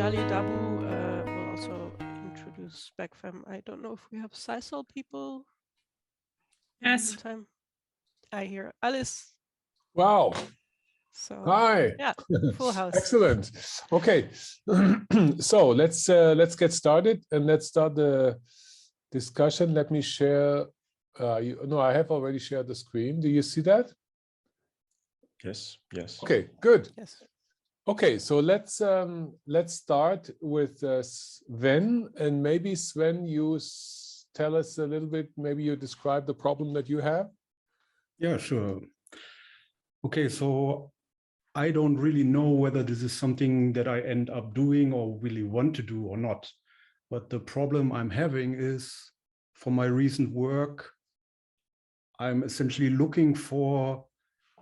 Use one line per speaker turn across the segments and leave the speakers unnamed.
Jali Dabu will also introduce SpecFem. I don't know if we have Sisal people.
Yes.
Time. I hear Alice.
Wow.
So
hi.
Yeah, full house.
Excellent. Okay. So let's get started and let's start the discussion. Let me share. No, I have already shared the screen. Do you see that?
Yes. Yes.
Okay. Good.
Yes.
Okay. So let's start with Sven, and maybe Sven, you tell us a little bit. Maybe you describe the problem that you have.
Yeah, sure. Okay, so I don't really know whether this is something that I end up doing or really want to do or not. But the problem I'm having is, for my recent work, I'm essentially looking for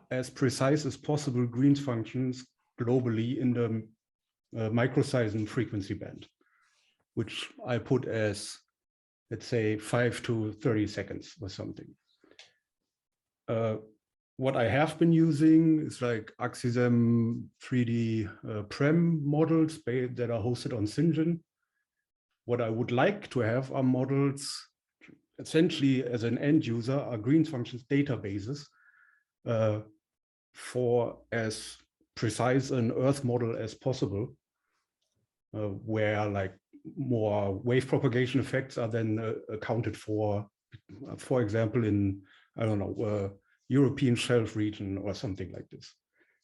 as precise as possible Green's functions globally in the microseism frequency band, which I put as, let's say, 5 to 30 seconds or something. What I have been using is like AXISM 3D prem models that are hosted on Syngen. What I would like to have are models, essentially as an end user, are Green's functions databases for as precise an Earth model as possible, where like more wave propagation effects are then accounted for example, in, I don't know, European shelf region or something like this.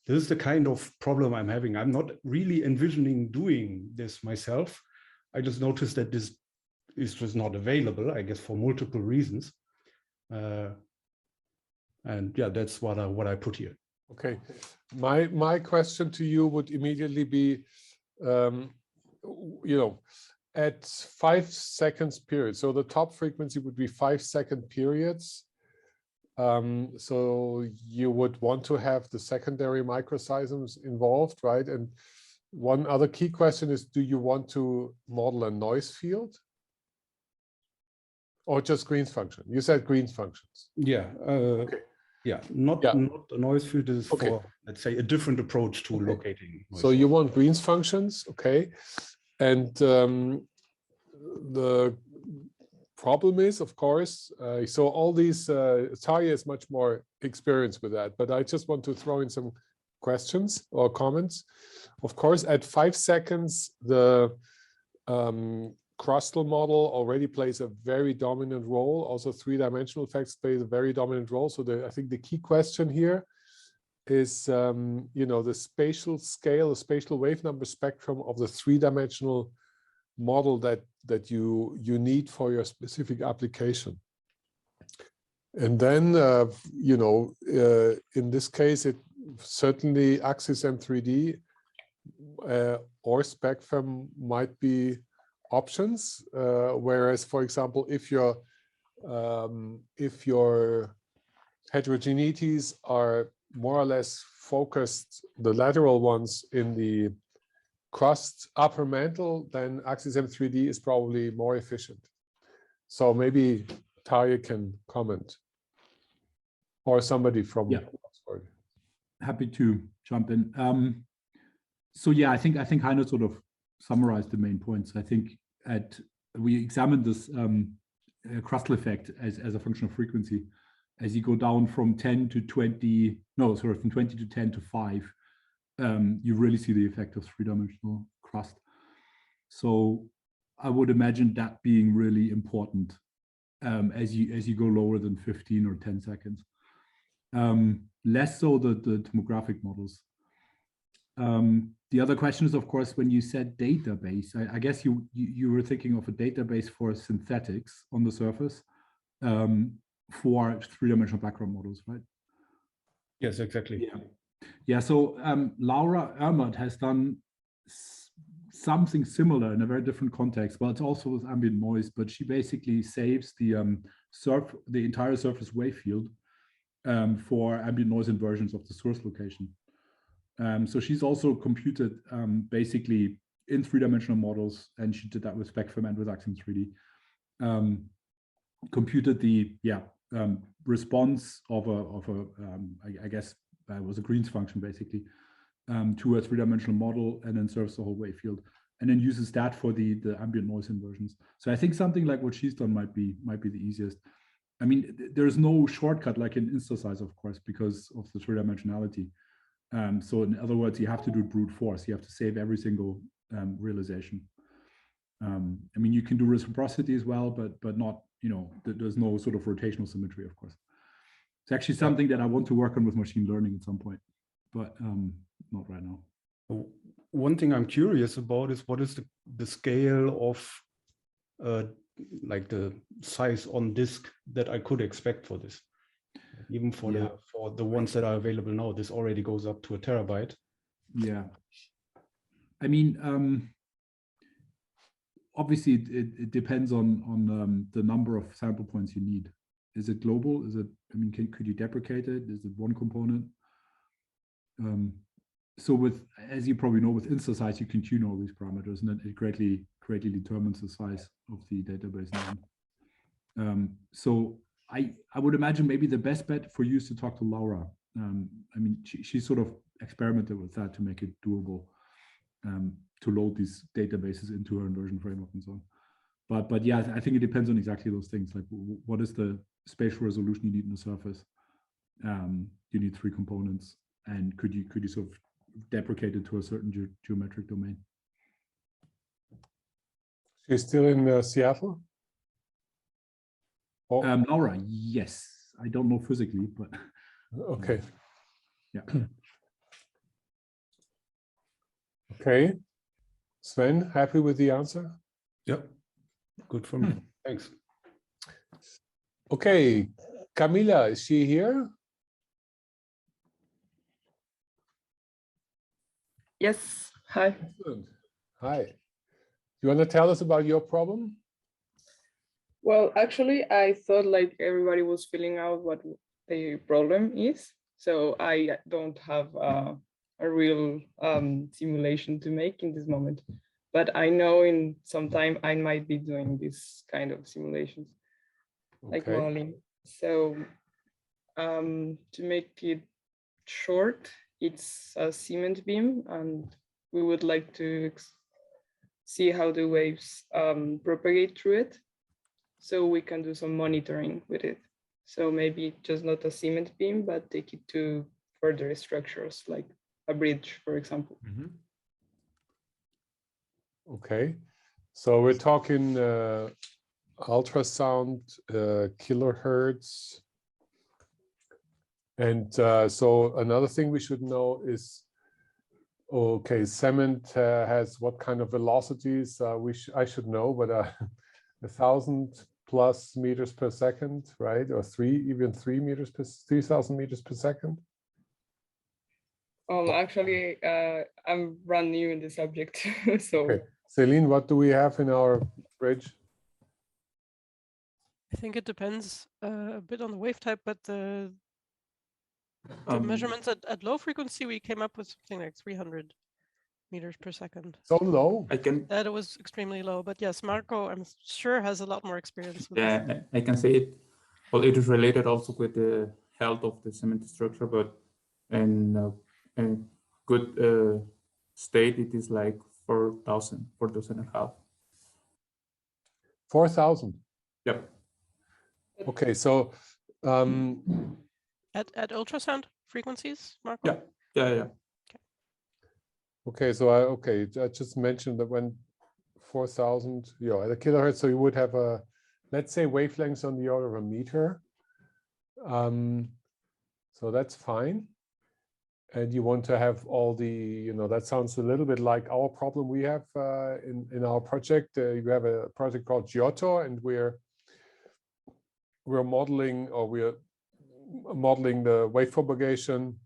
This is the kind of problem I'm having. I'm not really envisioning doing this myself. I just noticed that this is just not available, I guess, for multiple reasons. And yeah, that's what I put here.
Okay, my question to you would immediately be, at 5 seconds period. So the top frequency would be 5-second periods. So you would want to have the secondary microseisms involved, right? And one other key question is, do you want to model a noise field or just Green's function? You said Green's functions.
Yeah.
Okay.
Yeah, not the noise field is for, let's say, a different approach to locating noise.
So you want Green's functions, okay? And the problem is, of course, so all these, Tarja is much more experienced with that, but I just want to throw in some questions or comments. Of course, at 5 seconds, the crustal model already plays a very dominant role. Also, three-dimensional effects plays a very dominant role. So I think the key question here is, the spatial scale, the spatial wave number spectrum of the three-dimensional model that you need for your specific application. And then, in this case, it certainly AXISM 3D or SpecFem might be options. Whereas, for example, if your heterogeneities are more or less focused, the lateral ones in the crust upper mantle, then AXISM 3D is probably more efficient. So maybe Tarja can comment, or somebody from Oxford.
Happy to jump in. So yeah, I think Heiner sort of summarized the main points. I think we examined this crustal effect as a function of frequency. As you go down from 10 to 20, no, sorry, from 20 to 10 to 5, you really see the effect of three-dimensional crust. So I would imagine that being really important as you go lower than 15 or 10 seconds. Less so the tomographic models. The other question is, of course, when you said database, I guess you were thinking of a database for synthetics on the surface for three-dimensional background models, right?
Yes, exactly.
Yeah. Yeah, so Laura Ermert has done something similar in a very different context. Well, it's also with ambient noise, but she basically saves the entire surface wave field for ambient noise inversions of the source location. So she's also computed basically in three-dimensional models, and she did that with SpecFem and with AXISM 3D. Computed the response of I guess it was a Green's function basically to a three-dimensional model, and then serves the whole wave field. and then uses that for the ambient noise inversions. So I think something like what she's done might be the easiest. I mean, there's no shortcut like in InstaSize, of course, because of the three-dimensionality. So in other words, you have to do brute force. You have to save every single realization. I mean, you can do reciprocity as well, but not, you know, there's no sort of rotational symmetry, of course. It's actually something that I want to work on with machine learning at some point, but not right now.
One thing I'm curious about is what is the scale of like the size on disk that I could expect for this. Even for the ones that are available now, this already goes up to 1 terabyte.
Yeah. I mean, obviously it depends on the number of sample points you need. Is it global? Is it, I mean, could you deprecate it? Is it one component? So with, as you probably know, with InstaSize, you can tune all these parameters, and then it greatly determines the size of the database name. So I would imagine maybe the best bet for you is to talk to Laura. I mean, she sort of experimented with that to make it doable, to load these databases into her inversion framework and so on. But yeah, I think it depends on exactly those things. Like, what is the spatial resolution you need in the surface? You need 3 components, and could you sort of deprecate it to a certain geometric domain?
She's still in Seattle? Oh.
Laura, yes. I don't know physically, but
okay.
Yeah.
Okay. Sven, happy with the answer?
Yep. Good for me. Thanks.
Okay. Camila, is she here?
Yes. Hi.
Excellent. Hi. You want to tell us about your problem?
Well, actually, I thought like everybody was filling out what the problem is. So I don't have a real simulation to make in this moment. But I know in some time I might be doing this kind of simulations, like modeling. So to make it short, it's a cement beam, and we would like to see how the waves propagate through it, so we can do some monitoring with it. So maybe just not a cement beam, but take it to further structures like a bridge, for example.
Mm-hmm. Okay, so we're talking ultrasound, kilohertz. And so another thing we should know is, okay, cement has what kind of velocities? I should know, but 1,000+ meters per second, right? Or 3,000 meters per second.
Actually, I'm brand new in the subject, so.
Okay. Celine, what do we have in our bridge?
I think it depends a bit on the wave type, but the measurements at low frequency, we came up with something like 300 meters per second.
So low?
That it was extremely low, but yes, Marco, I'm sure, has a lot more experience with
this.
Yeah,
I can say it. Well, it is related also with the health of the cement structure, but in good state, it is like 4,000 and a half.
4,000?
Yep.
Okay, so
at ultrasound frequencies, Marco?
Yeah.
Okay, so I just mentioned that when 4,000, at a kilohertz, so you would have a, let's say, wavelengths on the order of 1 meter. So that's fine. And you want to have all the, that sounds a little bit like our problem we have in our project. You have a project called Giotto, and we're modeling, or we're modeling the wave propagation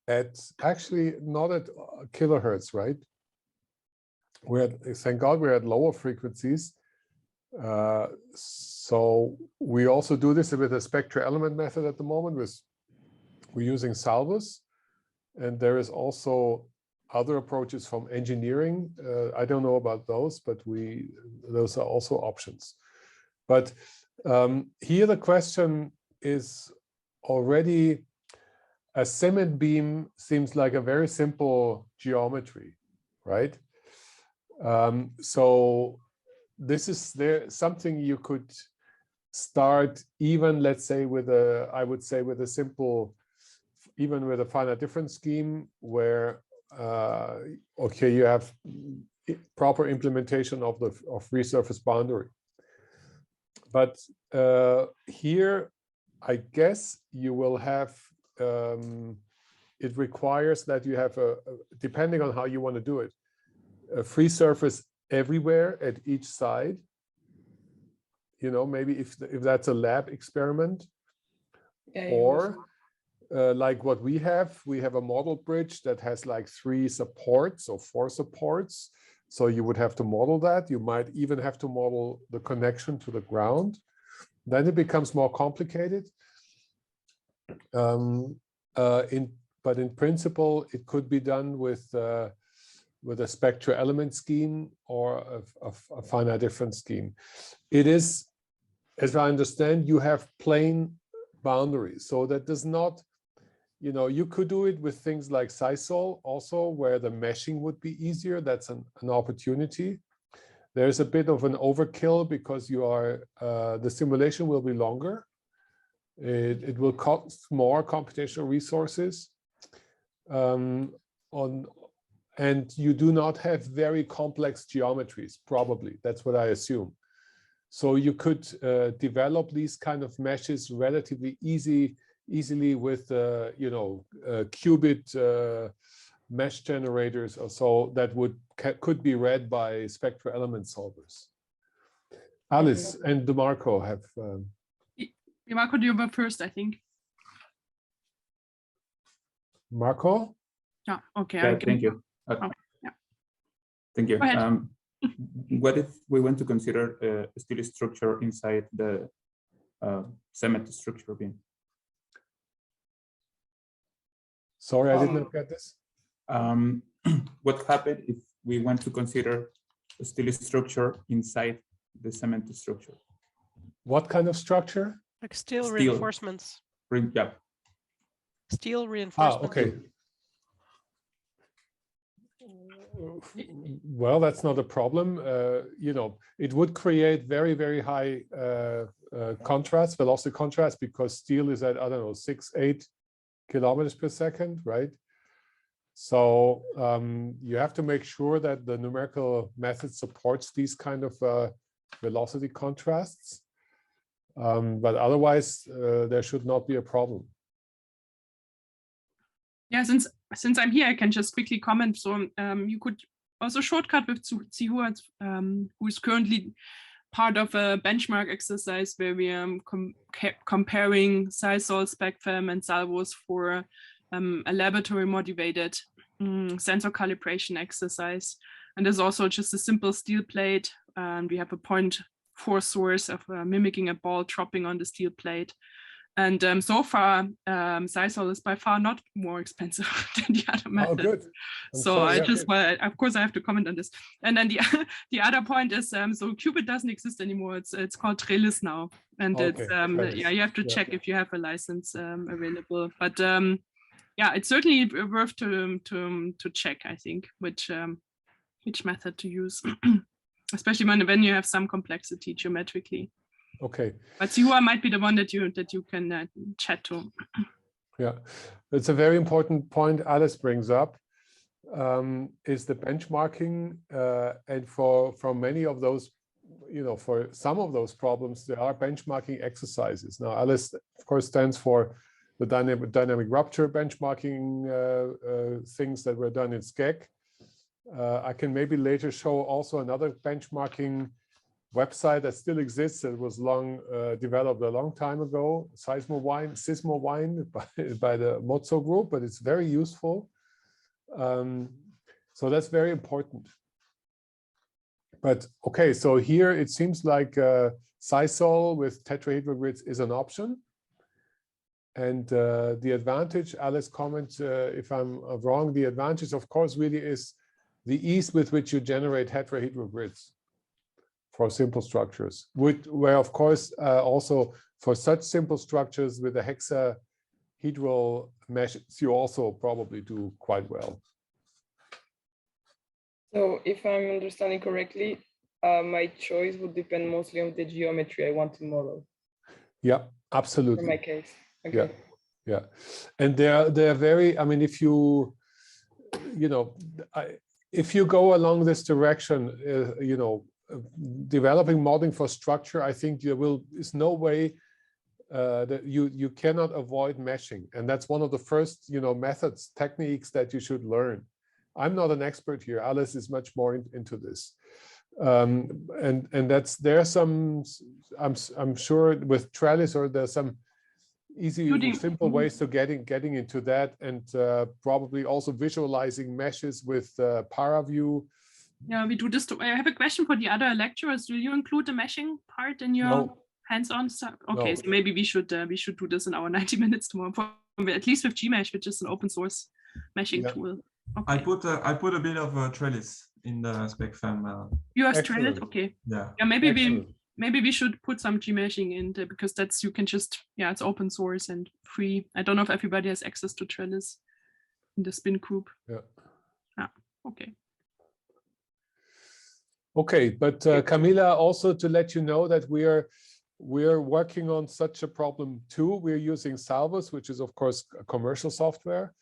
at, actually not at kilohertz, right? Thank God we're at lower frequencies. So we also do this with a spectral element method at the moment. We're using Salvus, and there is also other approaches from engineering. I don't know about those, but those are also options. But here the question is already, a cement beam seems like a very simple geometry, right? So this is something you could start even, let's say, with a, I would say, with a simple, even with a finite difference scheme where, okay, you have proper implementation of the resurface boundary. But here, I guess you will have, it requires that you have depending on how you want to do it, a free surface everywhere at each side. You know, maybe if that's a lab experiment,
Yeah,
or like what we have a model bridge that has like 3 supports or 4 supports. So you would have to model that. You might even have to model the connection to the ground. Then it becomes more complicated. But in principle, it could be done with a spectral element scheme or a finite difference scheme. It is, as I understand, you have plane boundaries. So that does not, you know, you could do it with things like Seisol also, where the meshing would be easier. That's an opportunity. There's a bit of an overkill because you are, the simulation will be longer. It will cost more computational resources. And you do not have very complex geometries, probably. That's what I assume. So you could develop these kind of meshes relatively easily with, you know, qubit mesh generators or so that could be read by spectral element solvers. Alice and DeMarco have.
Marco, you were first, I think.
Marco?
Yeah, okay.
Yeah, thank you.
Oh, yeah.
Thank you.
Go ahead.
What if we want to consider a steel structure inside the cement structure beam?
Sorry, I did not get this.
What happened if we want to consider a steel structure inside the cement structure?
What kind of structure?
Like steel reinforcements.
Yeah.
Steel reinforcements.
Okay. Well, that's not a problem. You know, it would create very, very high contrast, velocity contrast, because steel is at, I don't know, 6-8 kilometers per second, right? So you have to make sure that the numerical method supports these kind of velocity contrasts. But otherwise, there should not be a problem.
Yeah, since I'm here, I can just quickly comment. So you could also shortcut with Zihua, who is currently part of a benchmark exercise where we are comparing Seisol, SpecFem, and Salvos for a laboratory motivated sensor calibration exercise. And there's also just a simple steel plate. And we have a 0.4 source of mimicking a ball dropping on the steel plate. And so far, Seisol is by far not more expensive than the other methods.
Oh, good.
So I just, well, of course, I have to comment on this. And then the other point is, so qubit doesn't exist anymore. It's called Trellis now, and
okay.
it's yeah, you have to check if you have a license available. But yeah, it's certainly worth to check, I think, which method to use, especially when you have some complexity geometrically.
Okay.
But Zihua might be the one that you can chat to.
Yeah, it's a very important point Alice brings up, is the benchmarking, and for many of those, you know, for some of those problems, there are benchmarking exercises. Now, Alice, of course, stands for the dynamic rupture benchmarking things that were done in SCEC. I can maybe later show also another benchmarking website that still exists. It was developed a long time ago, Seismowine by the Mozzo group, but it's very useful. So that's very important. But okay, so here it seems like Seisol with tetrahedral grids is an option. And the advantage, Alice comments, if I'm wrong, the advantage, of course, really is the ease with which you generate tetrahedral grids for simple structures, where of course also for such simple structures with a hexahedral mesh, you also probably do quite well.
So if I'm understanding correctly, my choice would depend mostly on the geometry I want to model.
Yeah, absolutely.
In my case. Okay.
Yeah, yeah. And they're very, I mean, if you know, if you go along this direction, you know, developing modeling for structure, I think is no way that you cannot avoid meshing. And that's one of the first, you know, methods, techniques that you should learn. I'm not an expert here. Alice is much more into this. And there's some, I'm sure with Trellis, or there's some easy, simple ways to getting into that, and probably also visualizing meshes with ParaView.
Yeah, we do this. I have a question for the other lecturers. Will you include the meshing part in your hands-on stuff? Okay,
No.
so maybe we should do this in our 90 minutes tomorrow, at least with Gmesh, which is an open source meshing tool. Okay.
I put a bit of Trellis in the SpecFam.
You have Trellis, okay.
Yeah.
Yeah, maybe we should put some Gmeshing in there, because that's, you can just, yeah, it's open source and free. I don't know if everybody has access to Trellis in the SPIN group.
Yeah.
Ah, okay.
Okay, but Camila, also to let you know that we're working on such a problem too. We're using Salvus, which is of course a commercial software.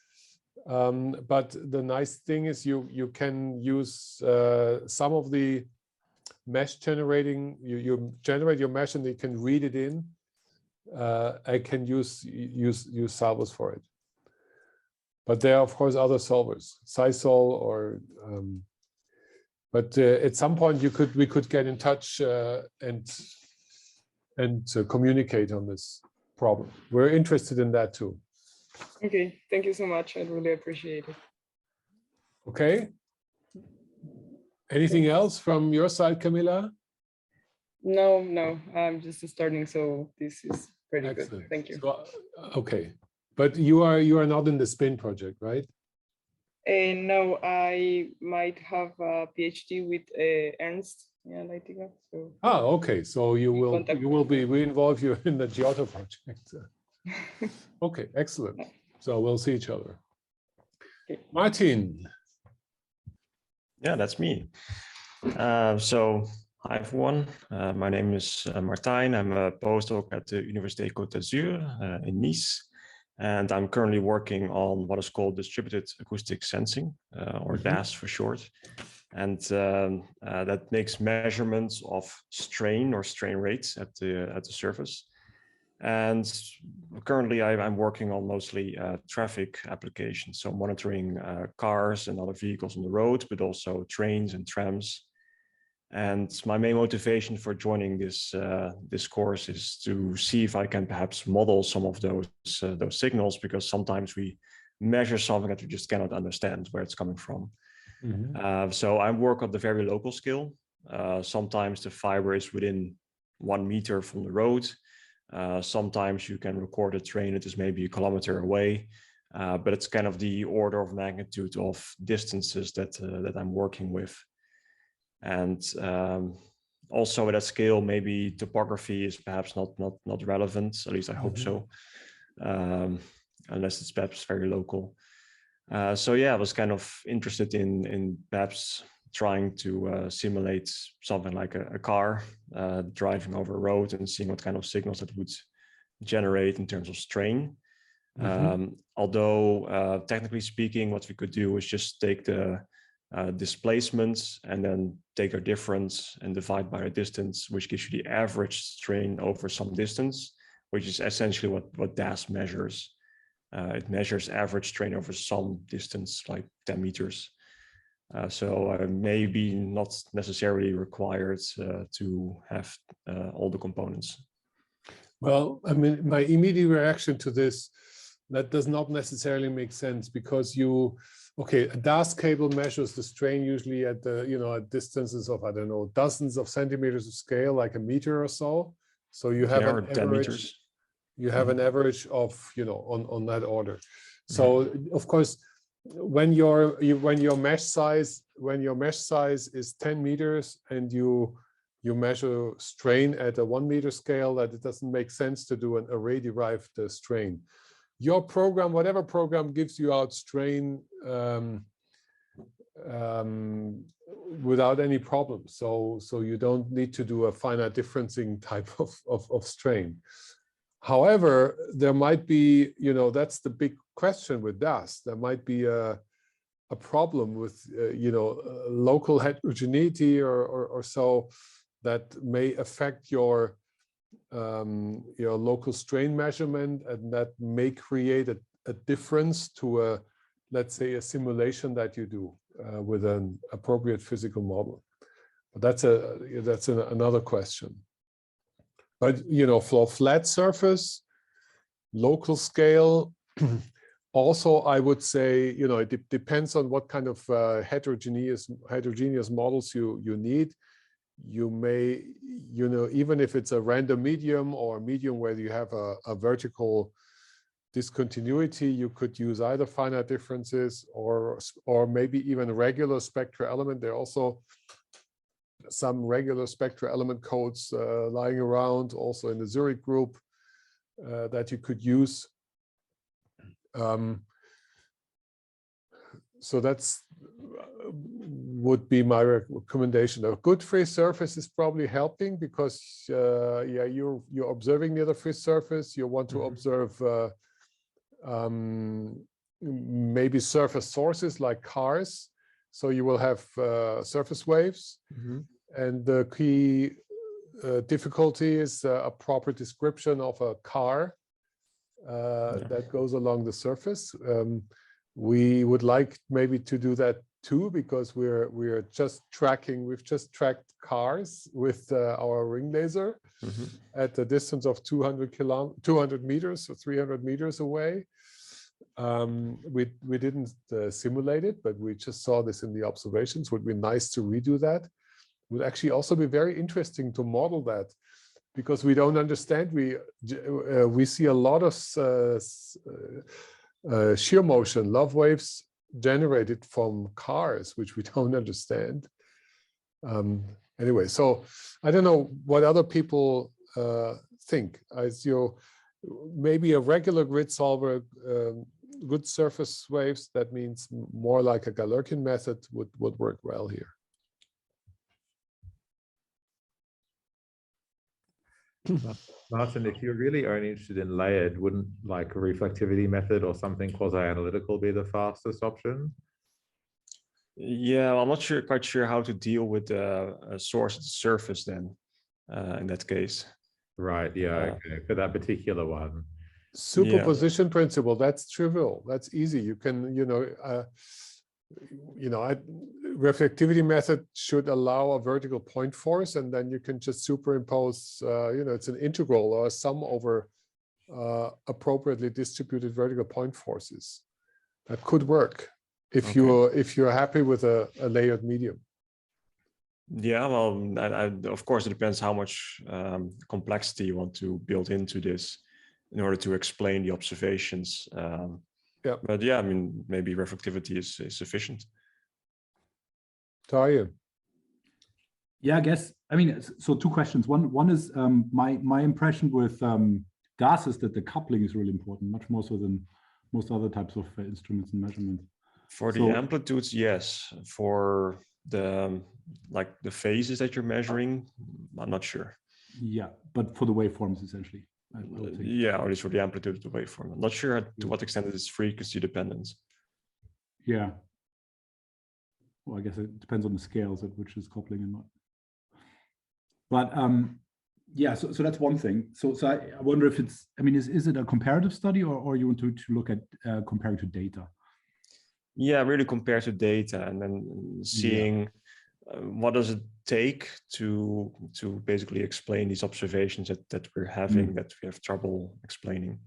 But the nice thing is you can use some of the mesh generating. You generate your mesh and you can read it in. I can use Salvus for it. But there are of course other solvers, Sisal or. But at some point we could get in touch and communicate on this problem. We're interested in that too.
Okay, thank you so much. I really appreciate it.
Okay. Anything else from your side, Camila?
No, I'm just starting, so this is pretty
Excellent.
good. Thank you.
So, okay, but you are not in the SPIN project, right?
No, I might have a PhD with Ernst. Yeah, so.
Oh, okay. So we involve you in the Giotto project. Okay, excellent. So we'll see each other.
Okay.
Martin.
Yeah, that's me. So hi everyone. My name is Martijn. I'm a postdoc at the Université Côte d'Azur in Nice. And I'm currently working on what is called distributed acoustic sensing, or DAS for short. And that makes measurements of strain or strain rates at the surface. And currently I'm working on mostly traffic applications, so monitoring cars and other vehicles on the road, but also trains and trams. And my main motivation for joining this course is to see if I can perhaps model some of those signals, because sometimes we measure something that we just cannot understand where it's coming from. So I work on the very local scale. Sometimes the fiber is within 1 meter from the road. Sometimes you can record a train that is maybe 1 kilometer away, but it's kind of the order of magnitude of distances that I'm working with. And also at that scale, maybe topography is perhaps not relevant. At least I hope so, unless it's perhaps very local. So yeah, I was kind of interested in perhaps trying to simulate something like a car driving over a road and seeing what kind of signals that would generate in terms of strain. Although technically speaking, what we could do is just take the displacements and then take their difference and divide by a distance, which gives you the average strain over some distance, which is essentially what DAS measures. It measures average strain over some distance, like 10 meters. So maybe not necessarily required to have all the components.
Well, I mean, my immediate reaction to this, that does not necessarily make sense, because okay, a DAS cable measures the strain usually at at distances of, I don't know, dozens of centimeters of scale, like a meter or so. So you have an average. 10 meters. You have an average of, on that order. So of course, when your mesh size is 10 meters and you measure strain at a 1 meter scale, that it doesn't make sense to do an array derived strain. Your program, whatever program gives you out strain without any problem. So you don't need to do a finite differencing type of strain. However, there might be, that's the big question with dust. There might be a problem with, local heterogeneity or so that may affect your local strain measurement, and that may create a difference to let's say, a simulation that you do with an appropriate physical model. But that's another question. But for flat surface, local scale, also I would say it depends on what kind of heterogeneous models you need. You may even if it's a random medium or a medium where you have a vertical discontinuity, you could use either finite differences or maybe even regular spectral element. There are also some regular spectral element codes lying around also in the Zurich group that you could use. So that's would be my recommendation. A good free surface is probably helping because you're observing near the free surface. You want to observe maybe surface sources like cars, so you will have surface waves, and the key difficulty is a proper description of a car that goes along the surface. We would like maybe to do that too, because we've just tracked cars with our ring laser at a distance of 200 meters or 300 meters away. We didn't simulate it, but we just saw this in the observations. Would be nice to redo that. Would actually also be very interesting to model that, because we don't understand. We see a lot of shear motion, love waves generated from cars, which we don't understand. Anyway, so I don't know what other people think. As maybe a regular grid solver, good surface waves, that means more like a Galerkin method would work well here.
Martin, if you're really only interested in layered, wouldn't like a reflectivity method or something quasi-analytical be the fastest option?
Yeah, I'm not quite sure how to deal with a source at the surface then in that case.
Right, yeah, okay, for that particular one.
Superposition principle, that's trivial, that's easy. You can, reflectivity method should allow a vertical point force, and then you can just superimpose, it's an integral or a sum over appropriately distributed vertical point forces. That could work if you're happy with a layered medium. Yeah, well, of course, it depends how much complexity you want to build into this in order to explain the observations. But yeah, I mean, maybe reflectivity is sufficient. Tarje.
Yeah, I guess. I mean, so two questions. One is my impression with gas is that the coupling is really important, much more so than most other types of instruments and measurement.
For the amplitudes, yes. For the phases that you're measuring, I'm not sure.
Yeah, but for the waveforms, essentially.
Yeah, or at least for the amplitude of the waveform. I'm not sure to what extent it is frequency dependent.
Yeah. Well, I guess it depends on the scales at which is coupling and not. But yeah, so that's one thing. So I wonder if it's, I mean, is it a comparative study or you want to look at comparing to data? Yeah, really compare to data and then seeing what does it take to basically explain these observations that we're having that we have trouble explaining.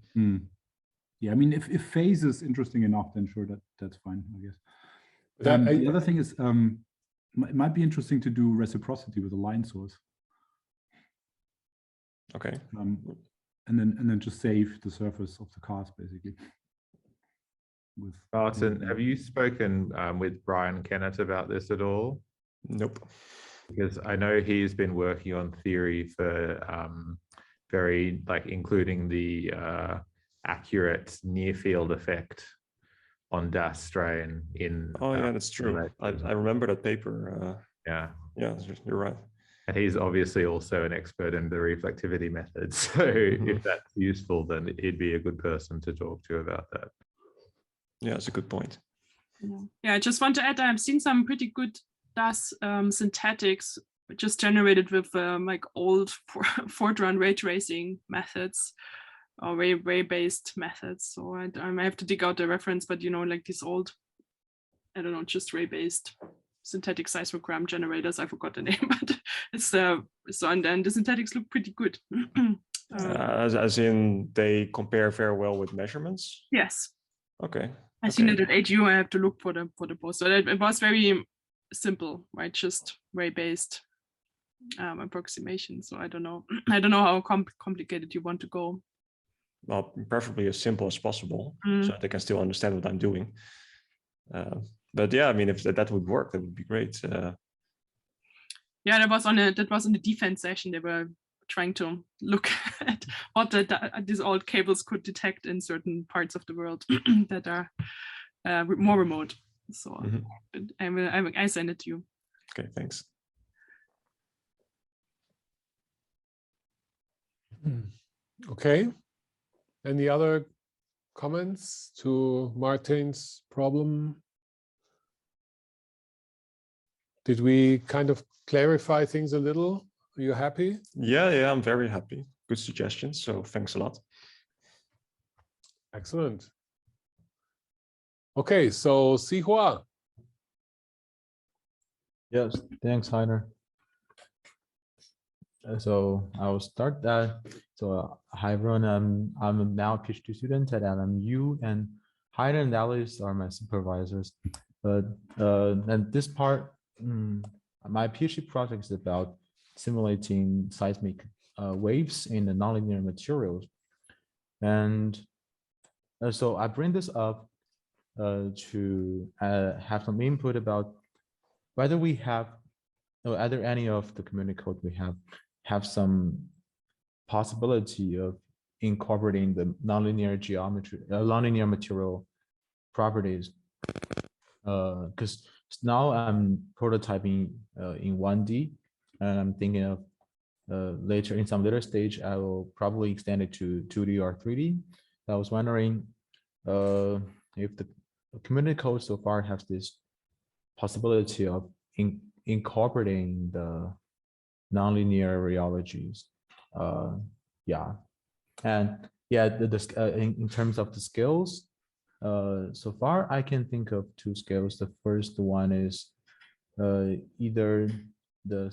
Yeah, I mean, if phase is interesting enough, then sure, that's fine, I guess. The other thing is, it might be interesting to do reciprocity with a line source.
Okay.
And then just save the surface of the cars, basically.
Martin, have you spoken with Brian Kennett about this at all?
Nope.
Because I know he's been working on theory for including the accurate near field effect on DAS strain in.
Oh yeah, that's true. I remember that paper.
Yeah.
Yeah, you're right.
And he's obviously also an expert in the reflectivity method. So if that's useful, then he'd be a good person to talk to about that.
Yeah, that's a good point.
Yeah, I just want to add, I've seen some pretty good DAS synthetics just generated with like old Fortran ray tracing methods or ray-based methods. So I might have to dig out the reference, but you know, like these old, I don't know, just ray-based synthetic seismogram generators. I forgot the name, but it's so and then the synthetics look pretty good.
As in they compare very well with measurements.
Yes.
Okay.
I seen it at HU. I have to look for the post. So it was very simple, right? Just ray-based approximation. So I don't know. I don't know how complicated you want to go.
Well, preferably as simple as possible, so they can still understand what I'm doing. But yeah, I mean, if that would work, that would be great.
Yeah, that was on the defense session. They were trying to look at what these old cables could detect in certain parts of the world that are more remote. So I send it to you.
Okay, thanks.
Okay. Any other comments to Martin's problem? Did we kind of clarify things a little? Are you happy?
Yeah, I'm very happy. Good suggestions. So thanks a lot.
Excellent. Okay, so Sihua.
Yes, thanks, Heiner. So I will start that. So hi everyone, I'm now a PhD student at LMU, and Heiner and Alice are my supervisors. And this part, my PhD project is about simulating seismic waves in the nonlinear materials. And so I bring this up to have some input about whether we have, or either any of the community code we have some possibility of incorporating the nonlinear geometry, nonlinear material properties. Because now I'm prototyping in 1D, and I'm thinking of later in some later stage, I will probably extend it to 2D or 3D. I was wondering if the community code so far has this possibility of incorporating the nonlinear rheologies. Yeah, and yeah, in terms of the scales, so far I can think of two scales. The first one is either the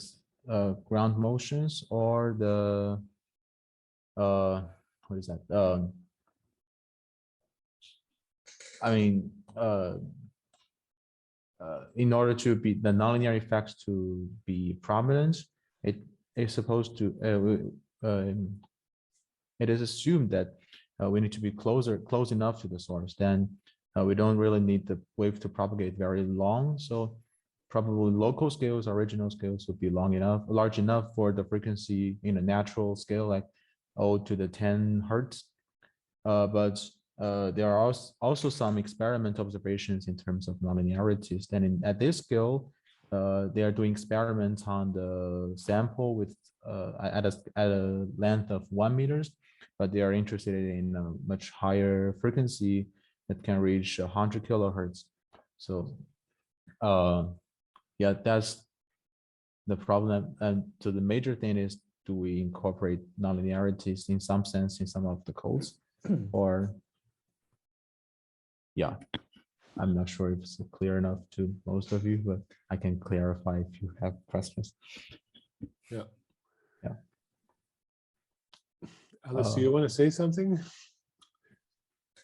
ground motions or the what is that? I mean, in order to be the nonlinear effects to be prominent, it is supposed to it is assumed that we need to be close enough to the source. Then we don't really need the wave to propagate very long. So probably local scales, original scales would be large enough for the frequency in a natural scale, like 0 to the 10 hertz. But there are also some experimental observations in terms of nonlinearities. Then at this scale, they are doing experiments on the sample with at a length of 1 meters, but they are interested in a much higher frequency that can reach 100 kilohertz. So yeah, that's the problem. And so the major thing is, do we incorporate nonlinearities in some sense in some of the codes? Or yeah, I'm not sure if it's clear enough to most of you, but I can clarify if you have questions.
Yeah.
Yeah.
Alice, do you want to say something?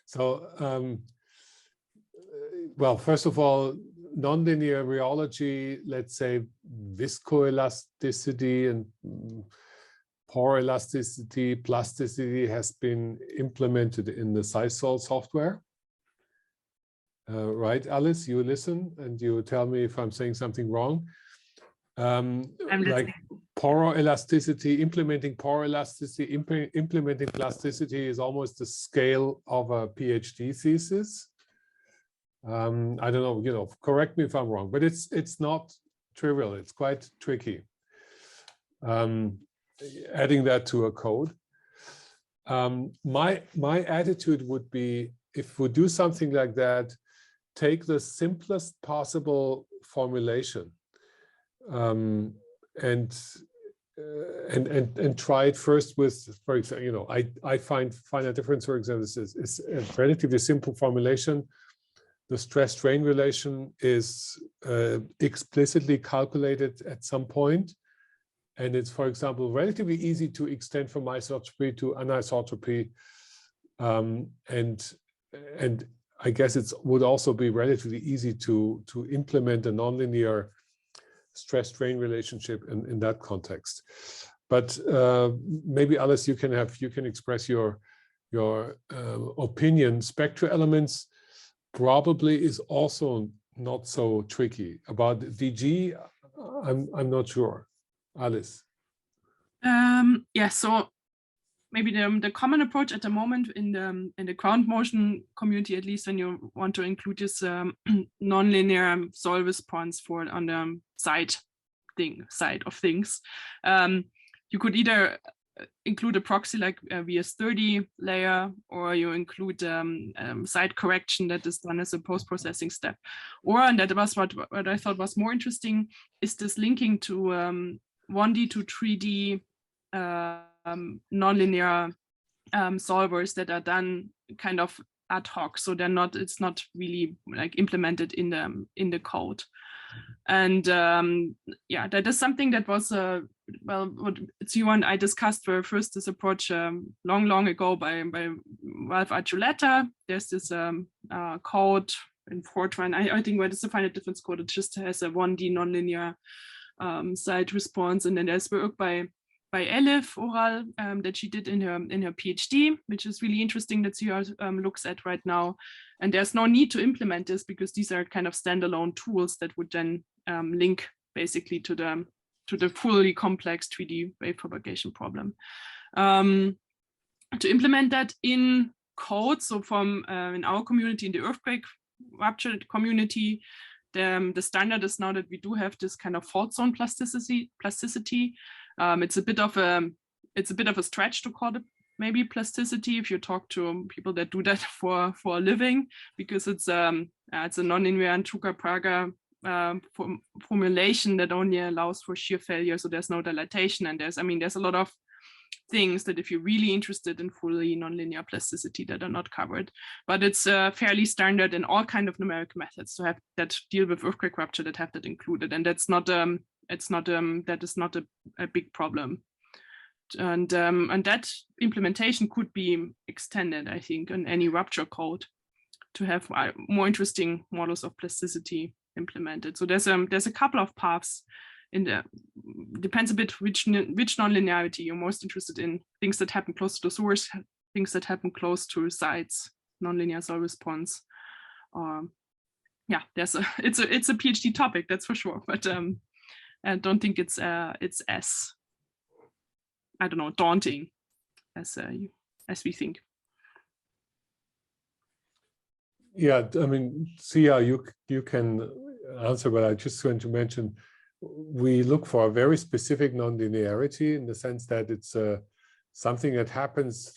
So, well, first of all, nonlinear rheology, let's say viscoelasticity and pore elasticity, plasticity has been implemented in the SeisSol software. Right, Alice, you listen and you tell me if I'm saying something wrong. Like pore elasticity, implementing pore elasticity, implementing plasticity is almost the scale of a PhD thesis. I don't know, correct me if I'm wrong, but it's not trivial. It's quite tricky. Adding that to a code. My attitude would be, if we do something like that, take the simplest possible formulation and try it first with, for example, I find finite difference, for example, is a relatively simple formulation. The stress-strain relation is explicitly calculated at some point, and it's, for example, relatively easy to extend from isotropy to anisotropy, and I guess it would also be relatively easy to implement a nonlinear stress-strain relationship in that context. But maybe Alice, you can express your opinion. Spectral elements probably is also not so tricky. About DG, I'm not sure. Alice.
Yeah, so maybe the common approach at the moment in the ground motion community, at least when you want to include this nonlinear solve response for on the side of things, you could either include a proxy like a VS30 layer, or you include side correction that is done as a post-processing step. Or, and that was what I thought was more interesting, is this linking to 1D to 3D nonlinear solvers that are done kind of ad hoc, so they're not, it's not really like implemented in the code. And yeah, that is something that was well, what Zio and I discussed were first this approach long ago by Ralph Archuleta. There's this code in Fortran, I think, where there's a finite difference code. It just has a 1D nonlinear side response, and then there's work by Elif Oral that she did in her PhD, which is really interesting, that Zio looks at right now. And there's no need to implement this because these are kind of standalone tools that would then link basically to the fully complex 3D wave propagation problem. To implement that in code, so from in our community, in the earthquake rupture community, the standard is now that we do have this kind of fault zone plasticity. It's a bit of a stretch to call it maybe plasticity if you talk to people that do that for a living, because it's a non-invariant Tucker-Prager formulation that only allows for shear failure, so there's no dilatation, and there's a lot of things that if you're really interested in fully nonlinear plasticity that are not covered, but it's fairly standard in all kind of numeric methods to have that deal with earthquake rupture that have that included, and that's not that is not a big problem. And that implementation could be extended, I think, on any rupture code to have more interesting models of plasticity implemented. So there's a couple of paths in there. Depends a bit which nonlinearity you're most interested in. Things that happen close to the source, things that happen close to sites, nonlinear solve response. Yeah, it's a PhD topic, that's for sure. But I don't think it's as, I don't know, daunting as we think.
Yeah, I mean, Sia, you can answer, but I just want to mention, we look for a very specific nonlinearity in the sense that it's something that happens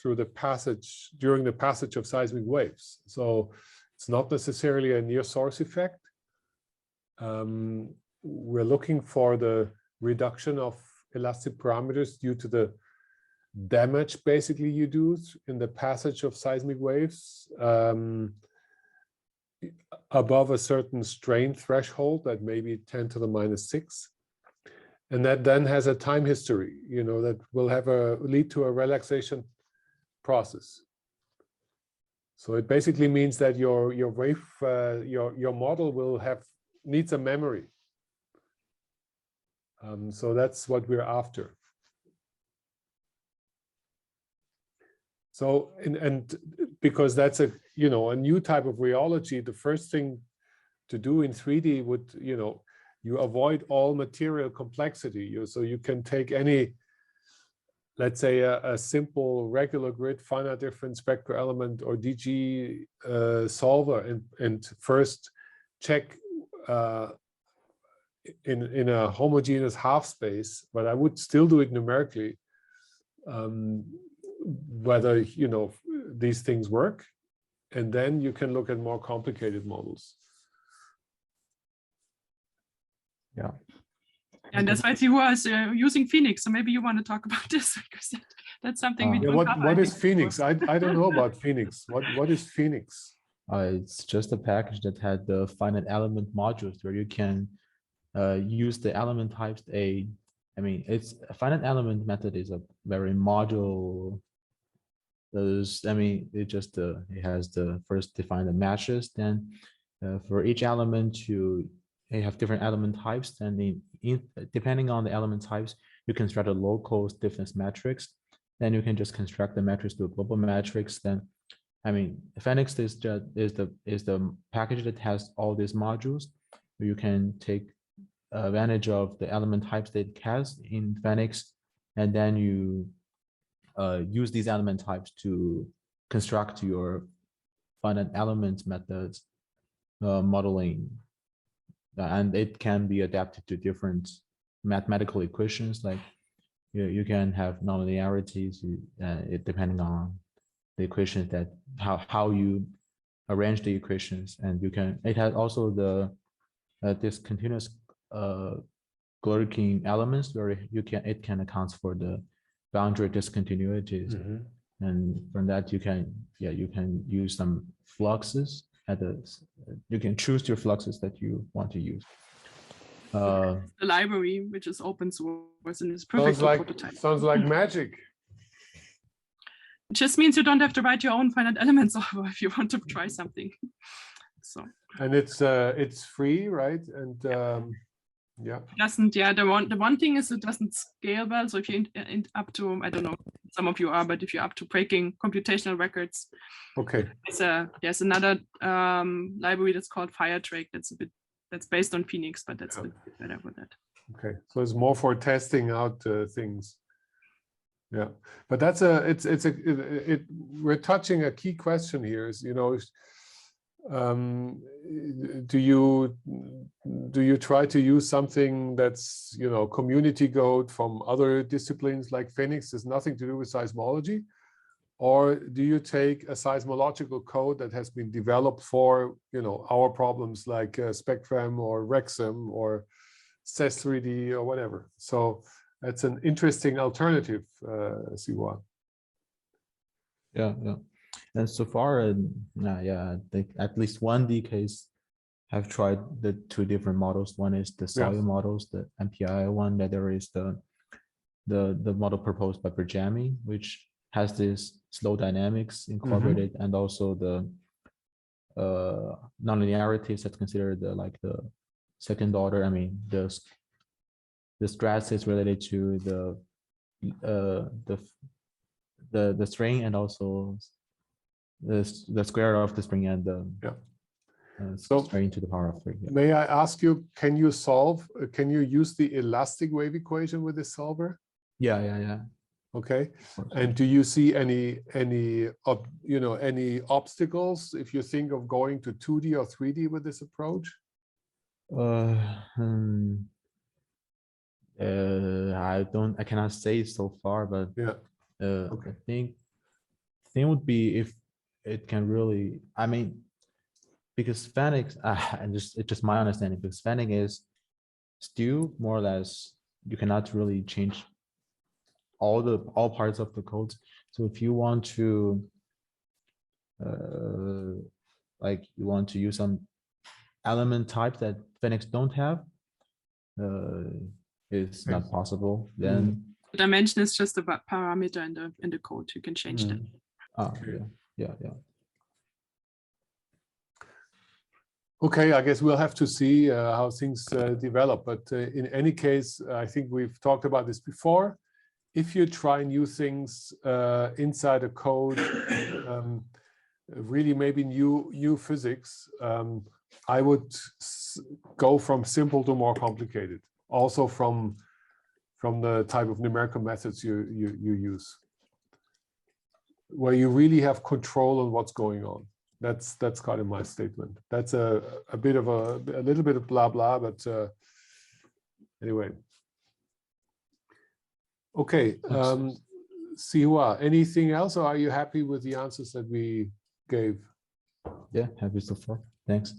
during the passage of seismic waves. So it's not necessarily a near source effect. We're looking for the reduction of elastic parameters due to the damage basically you do in the passage of seismic waves above a certain strain threshold that may be 10 to the -6. And that then has a time history, that will lead to a relaxation process. So it basically means that your wave, your model needs a memory. So that's what we're after. So, and because that's a new type of rheology, the first thing to do in 3D would, you avoid all material complexity. So you can take any let's say a simple regular grid finite difference spectral element or DG solver and first check in a homogeneous half space, but I would still do it numerically, whether, you know, these things work, and then you can look at more complicated models.
Yeah.
And that's why Siwa is using Phoenix. So maybe you want to talk about this, because that's something we don't cover.
What is Phoenix? I don't know about Phoenix. What is Phoenix?
It's just a package that had the finite element modules where you can use the element types. I mean, it's a finite element method is a very module. I mean, it has the first define the matches. Then for each element, you have different element types. And depending on the element types, you construct a local stiffness matrix. Then you can just construct the matrix to a global matrix. Then, I mean, Phoenix is the package that has all these modules. You can take advantage of the element types that it has in Phoenix, and then you use these element types to construct your finite element methods modeling, and it can be adapted to different mathematical equations. Like you can have nonlinearities depending on the equations that how you arrange the equations, and you can. It has also the this continuous Glerkin elements where it can account for the boundary discontinuities, and from that you can use some fluxes you can choose your fluxes that you want to use.
The library, which is open source and is perfect for prototype.
Sounds like magic.
It just means you don't have to write your own finite element solver if you want to try something. So.
And it's free, right? And yeah.
It doesn't. Yeah. The one thing is it doesn't scale well. So if you up to, I don't know, some of you are, but if you're up to breaking computational records,
okay.
There's another library that's called Firetrack. That's based on Phoenix, but that's a bit better with that.
Okay, so it's more for testing out things. Yeah, but we're touching a key question here. Is, you know, do you try to use something that's, you know, community code from other disciplines like Phoenix? There's nothing to do with seismology, or do you take a seismological code that has been developed for, you know, our problems like SpecFM or Rexum or SES3D or whatever? So that's an interesting alternative, Siwa.
Yeah. And so far, I think at least one DKs have tried the two different models. One is the solid models, the MPI one, that there is the model proposed by Berjami, which has this slow dynamics incorporated, and also the nonlinearities that's considered the second order. I mean, the stress is related to the string, and also the square of the string and the string to the power of 3. Yeah.
May I ask you, can you use the elastic wave equation with this solver?
Yeah.
Okay, and do you see any obstacles if you think of going to 2D or 3D with this approach?
I cannot say so far, but
yeah,
okay. I think thing would be if it can really, I mean, because Phoenix, it's just my understanding, because Phoenix is still more or less, you cannot really change all parts of the code. So if you want to you want to use some element type that Phoenix don't have, it's not possible. Then
the dimension is just a parameter in the code. You can change that.
Yeah.
Okay, I guess we'll have to see how things develop. But in any case, I think we've talked about this before. If you try new things inside a code, really maybe new physics, I would go from simple to more complicated. Also from from the type of numerical methods you use, where you really have control on what's going on. That's kind of my statement. That's a bit of a little bit of blah blah, but anyway. Okay, Sihua, anything else, or are you happy with the answers that we gave?
Yeah, happy so far. Thanks.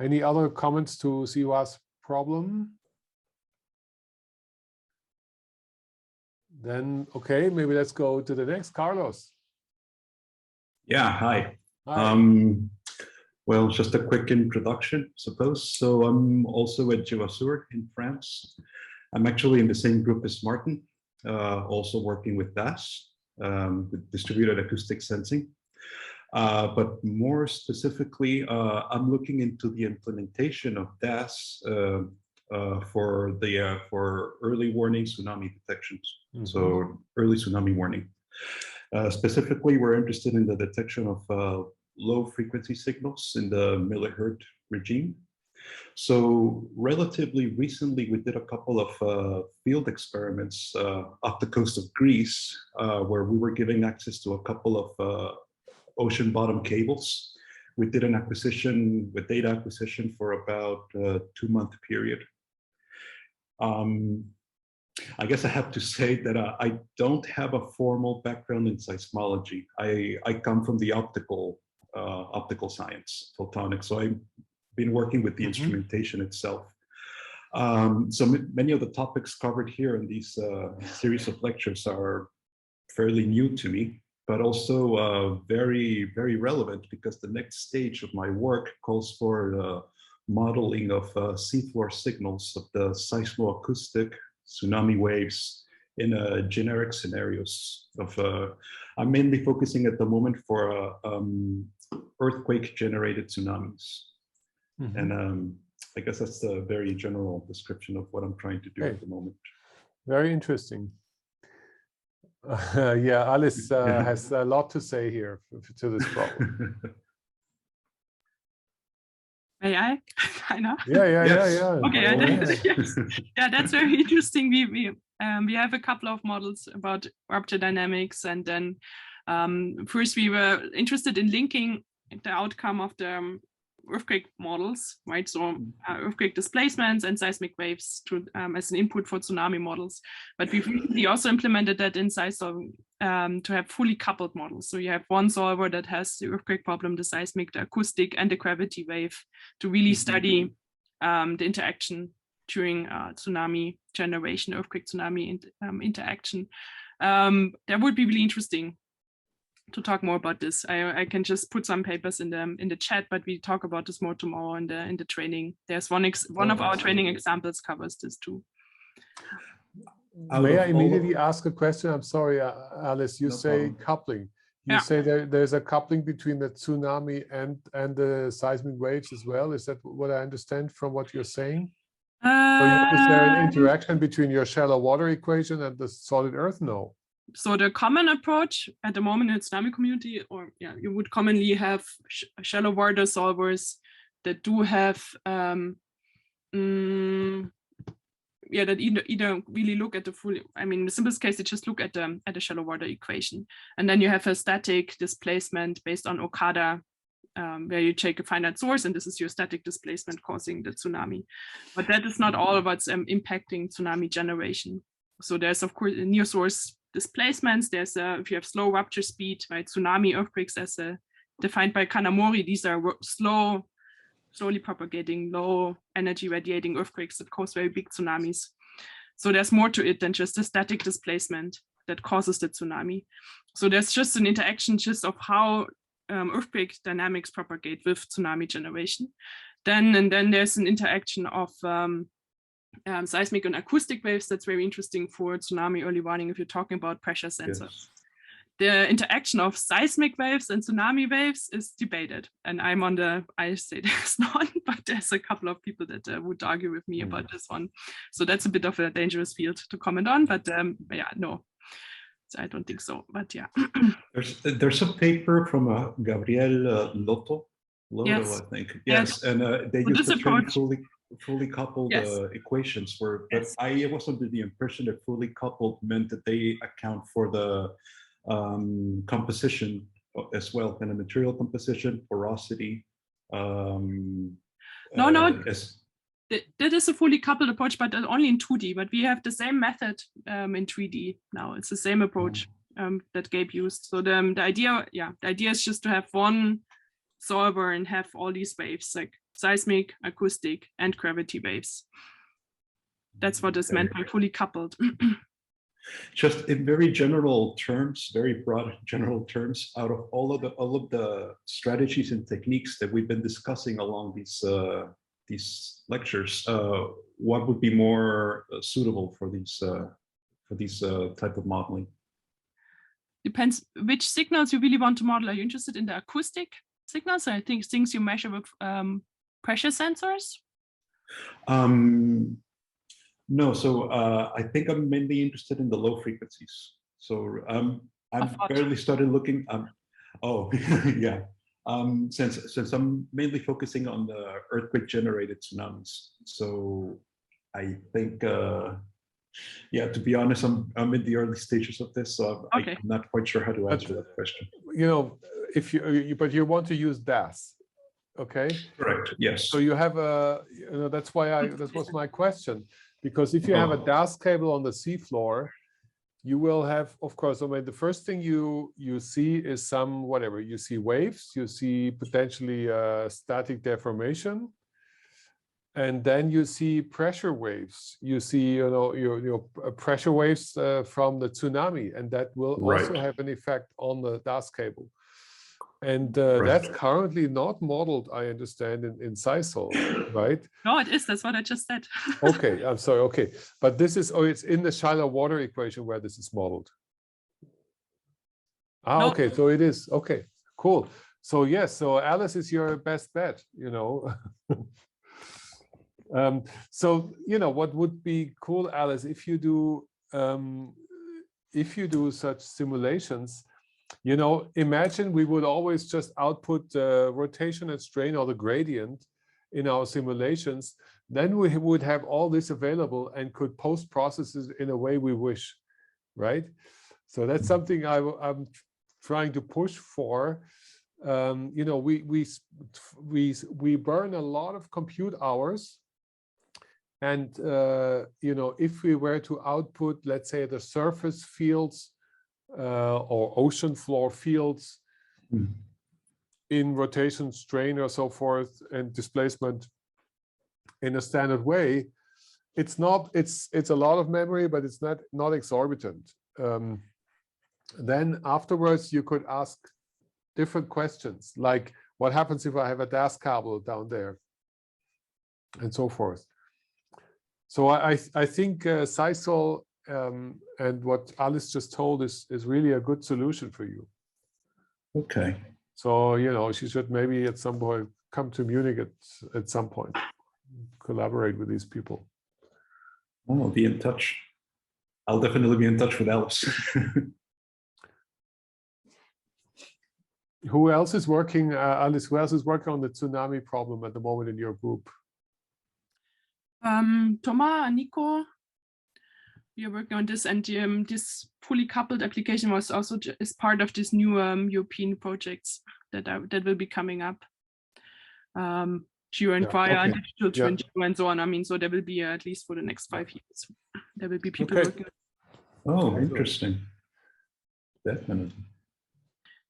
Any other comments to Sihua's problem? Then, okay, maybe let's go to the next. Carlos.
Yeah, hi.
Hi.
Well, just a quick introduction, suppose. So I'm also at Geodynamicsorg in France. I'm actually in the same group as Martin, also working with DAS, with distributed acoustic sensing. But more specifically, I'm looking into the implementation of DAS for early warning tsunami detections. Mm-hmm. So early tsunami warning. Specifically, we're interested in the detection of low frequency signals in the millihertz regime. So relatively recently, we did a couple of field experiments off the coast of Greece, where we were giving access to a couple of ocean bottom cables. We did an acquisition with data acquisition for about a 2-month period. I guess I have to say that I don't have a formal background in seismology. I come from the optical science, photonics. So I've been working with the instrumentation itself. So many of the topics covered here in these series of lectures are fairly new to me, but also very, very relevant, because the next stage of my work calls for modeling of seafloor signals of the seismoacoustic tsunami waves in generic scenarios of, I'm mainly focusing at the moment for earthquake generated tsunamis. Mm-hmm. And I guess that's a very general description of what I'm trying to do at the moment.
Very interesting. Yeah, Alice has a lot to say here to this problem.
May I? Heiner?
Yeah.
Okay, yes. Yeah, that's very interesting. We have a couple of models about rupture dynamics, and then first we were interested in linking the outcome of the earthquake models, right? So earthquake displacements and seismic waves to as an input for tsunami models. But we've recently also implemented that in SEISOL to have fully coupled models. So you have one solver that has the earthquake problem, the seismic, the acoustic, and the gravity wave to really study the interaction during tsunami generation, earthquake tsunami interaction. That would be really interesting to talk more about this. I can just put some papers in the chat, but we talk about this more tomorrow in the training. There's one of our training examples covers this too.
May I immediately ask a question? I'm sorry, Alice. You say coupling. You say there's a coupling between the tsunami and the seismic waves as well. Is that what I understand from what you're saying? So is there an interaction between your shallow water equation and the solid earth? No.
So the common approach at the moment in the tsunami community, or you would commonly have shallow water solvers that do have that either really look at the full, I mean, in the simplest case, they just look at the shallow water equation. And then you have a static displacement based on Okada, where you take a finite source, and this is your static displacement causing the tsunami. But that is not all what's impacting tsunami generation. So there's, of course, near source displacements. There's if you have slow rupture speed, right? Tsunami earthquakes as defined by Kanamori, these are slowly propagating, low energy radiating earthquakes that cause very big tsunamis. So there's more to it than just the static displacement that causes the tsunami. So there's just an interaction just of how earthquake dynamics propagate with tsunami generation. Then there's an interaction of seismic and acoustic waves. That's very interesting for tsunami early warning if you're talking about pressure sensors. Yes. The interaction of seismic waves and tsunami waves is debated, and I say there's none, but there's a couple of people that would argue with me about this one. So that's a bit of a dangerous field to comment on, but no, so I don't think so, but yeah.
There's a paper from Gabriel Lotto, yes. I think. Yes, and they use the training tooling. fully coupled
Yes.
equations were, but
Yes.
I was under the impression that fully coupled meant that they account for the composition as well, kind of material composition, porosity.
No, that is a fully coupled approach, but only in 2D. But we have the same method in 3D now. It's the same approach that Gabe used. So the idea is just to have one solver and have all these waves, like seismic, acoustic, and gravity waves. That's what is meant by fully coupled.
Just in very general terms, very broad general terms, out of all of the strategies and techniques that we've been discussing along these lectures, what would be more suitable for these type of modeling?
Depends which signals you really want to model. Are you interested in the acoustic signals? I think things you measure with pressure sensors.
No, so I think I'm mainly interested in the low frequencies. So I've barely started looking. Oh, yeah. Since I'm mainly focusing on the earthquake-generated tsunamis, so I think, yeah, to be honest, I'm in the early stages of this, so I'm not quite sure how to answer that question.
You know, if but you want to use DAS, okay?
Correct. Yes.
So you have that's why that was my question. Because if you have a DAS cable on the seafloor, you will have, of course, I mean, the first thing you see is some, whatever, you see waves, you see potentially static deformation, and then you see pressure waves. You see, your pressure waves from the tsunami, and that will also have an effect on the DAS cable. And that's currently not modeled, I understand, in SISOL, right?
No, it is. That's what I just said.
Okay, I'm sorry. Okay, but this is, it's in the shallow water equation where this is modeled. Ah, no. Okay, so it is. Okay, cool. So yes, so Alice is your best bet, So, what would be cool, Alice, if you do such simulations, imagine we would always just output the rotation and strain or the gradient in our simulations. Then we would have all this available and could post processes in a way we wish, right? So that's something I'm trying to push for. We burn a lot of compute hours. And, if we were to output, let's say, the surface fields or ocean floor fields in rotation, strain, or so forth, and displacement in a standard way, it's a lot of memory, but it's not exorbitant. Then afterwards, you could ask different questions, like what happens if I have a DAS cable down there, and so forth. So I think SISOL and what Alice just told is really a good solution for you.
Okay.
So, she should maybe at some point come to Munich at some point, collaborate with these people.
I'll be in touch. I'll definitely be in touch with Alice.
Who else is working, Alice, who else is working on the tsunami problem at the moment in your group?
Thomas and Nico. We are working on this, and this fully coupled application was also is part of this new European projects that will be coming up. Geo and Quire and Digital Twin and so on. I mean, so there will be at least for the next 5 years, there will be people working.
Oh, interesting. Definitely.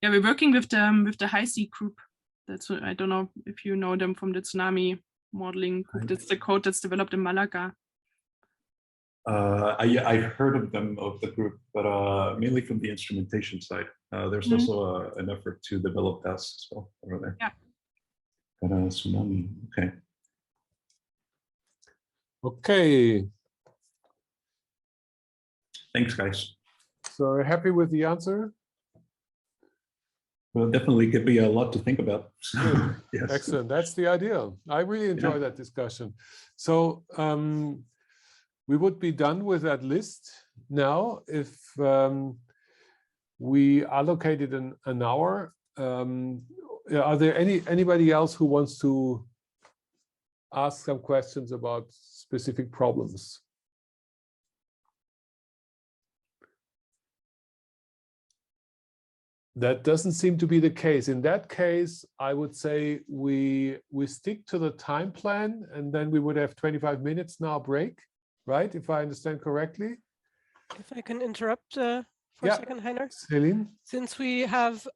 Yeah, we're working with the High Sea group. That's what, I don't know if you know them from the tsunami modeling group. That's the code that's developed in Malaga.
I've heard of them, of the group, but mainly from the instrumentation side. There's also an effort to develop DAS as well over there.
Yeah.
But tsunami, okay.
Okay.
Thanks, guys.
So happy with the answer?
Well, definitely give me a lot to think about.
Yes. Excellent. That's the idea. I really enjoy that discussion. So we would be done with that list now if we allocated an hour. Are there anybody else who wants to ask some questions about specific problems. That doesn't seem to be the case. In that case, I would say we stick to the time plan, and then we would have 25 minutes now break, right? If I understand correctly.
If I can interrupt for a second, Heiner.
Celine?
Since we have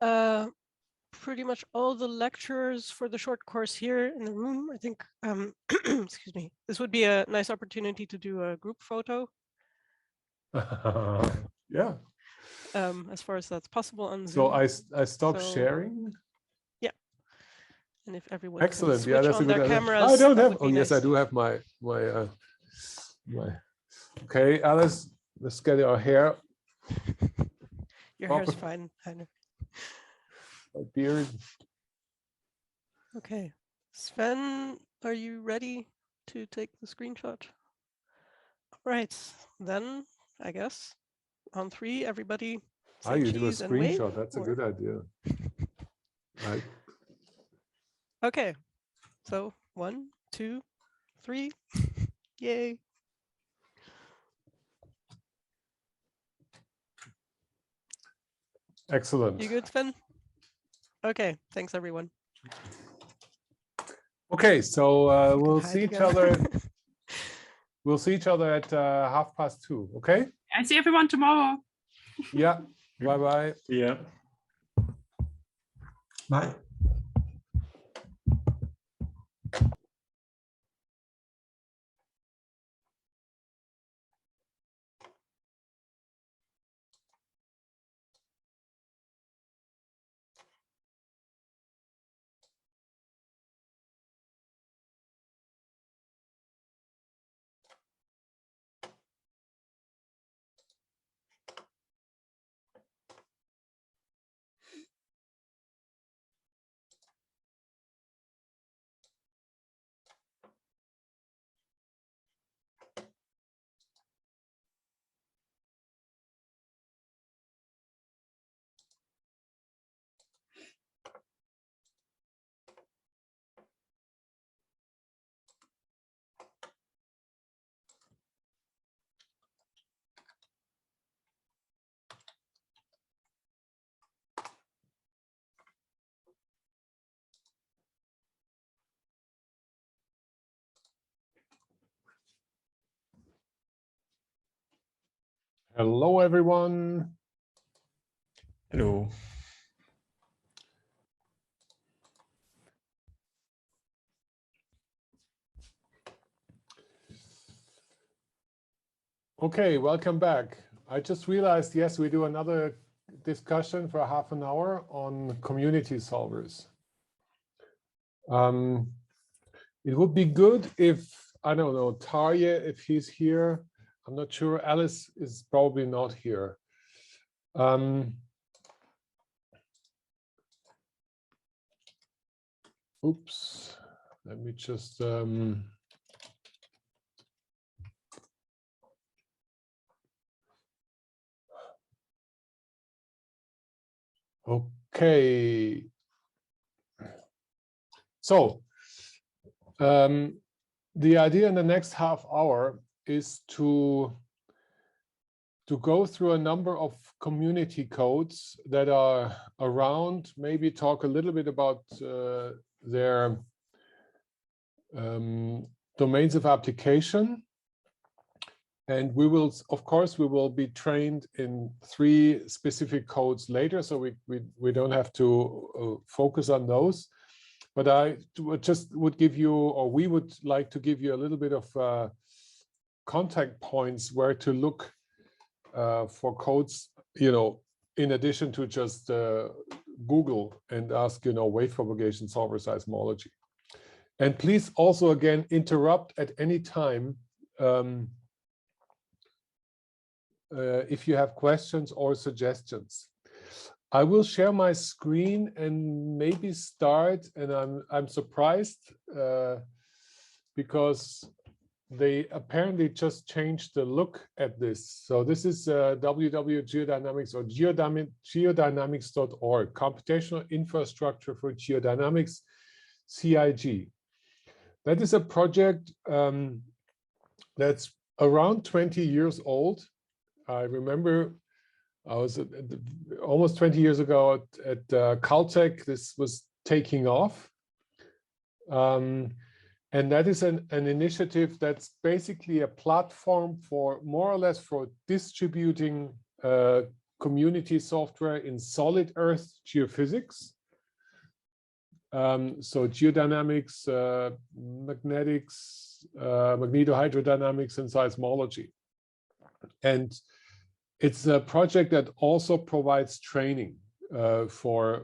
pretty much all the lecturers for the short course here in the room, I think, excuse me, this would be a nice opportunity to do a group photo.
Yeah.
As far as that's possible on Zoom.
So I stopped sharing.
Yeah. And if everyone
excellent,
can
yeah,
switch
that's
on
a good
their
idea.
cameras,
I don't
that
have.
would
Oh
be
yes,
nice.
I do have my. Okay, Alice, let's get our hair.
Your hair's fine, Heiner.
My beard.
Okay, Sven, are you ready to take the screenshot? All right, then I guess on 3, everybody say
You do a
cheese and wave.
screenshot. That's a good idea. Right.
Okay, so 1, 2, 3, yay.
Excellent.
You good, Sven? Okay, thanks everyone.
Okay, so we'll see each
again.
other. We'll see each other at 2:30. Okay.
I see everyone tomorrow.
Yeah. Bye-bye.
Yeah. Bye.
Hello, everyone.
Hello.
Okay, welcome back. I just realized, yes, we do another discussion for half an hour on community solvers. It would be good if, I don't know, Tarje, if he's here. I'm not sure. Alice is probably not here. Oops, let me just okay. So the idea in the next half hour is to go through a number of community codes that are around, maybe talk a little bit about their domains of application. And we will, of course, we will be trained in 3 specific codes later, so we don't have to focus on those. But I just would give you, or we would like to give you a little bit of contact points where to look for codes, you know, in addition to just Google and ask, you know, wave propagation solver seismology. And please also, again, interrupt at any time if you have questions or suggestions. I will share my screen and maybe start, and I'm surprised because they apparently just changed the look at this. So this is www.geodynamics or geodynamics.org, Computational Infrastructure for Geodynamics, CIG. That is a project that's around 20 years old. I remember I was almost 20 years ago at Caltech. This was taking off. And that is an initiative that's basically a platform for more or less for distributing community software in solid earth geophysics. So geodynamics, magnetics, magnetohydrodynamics, and seismology. And it's a project that also provides training for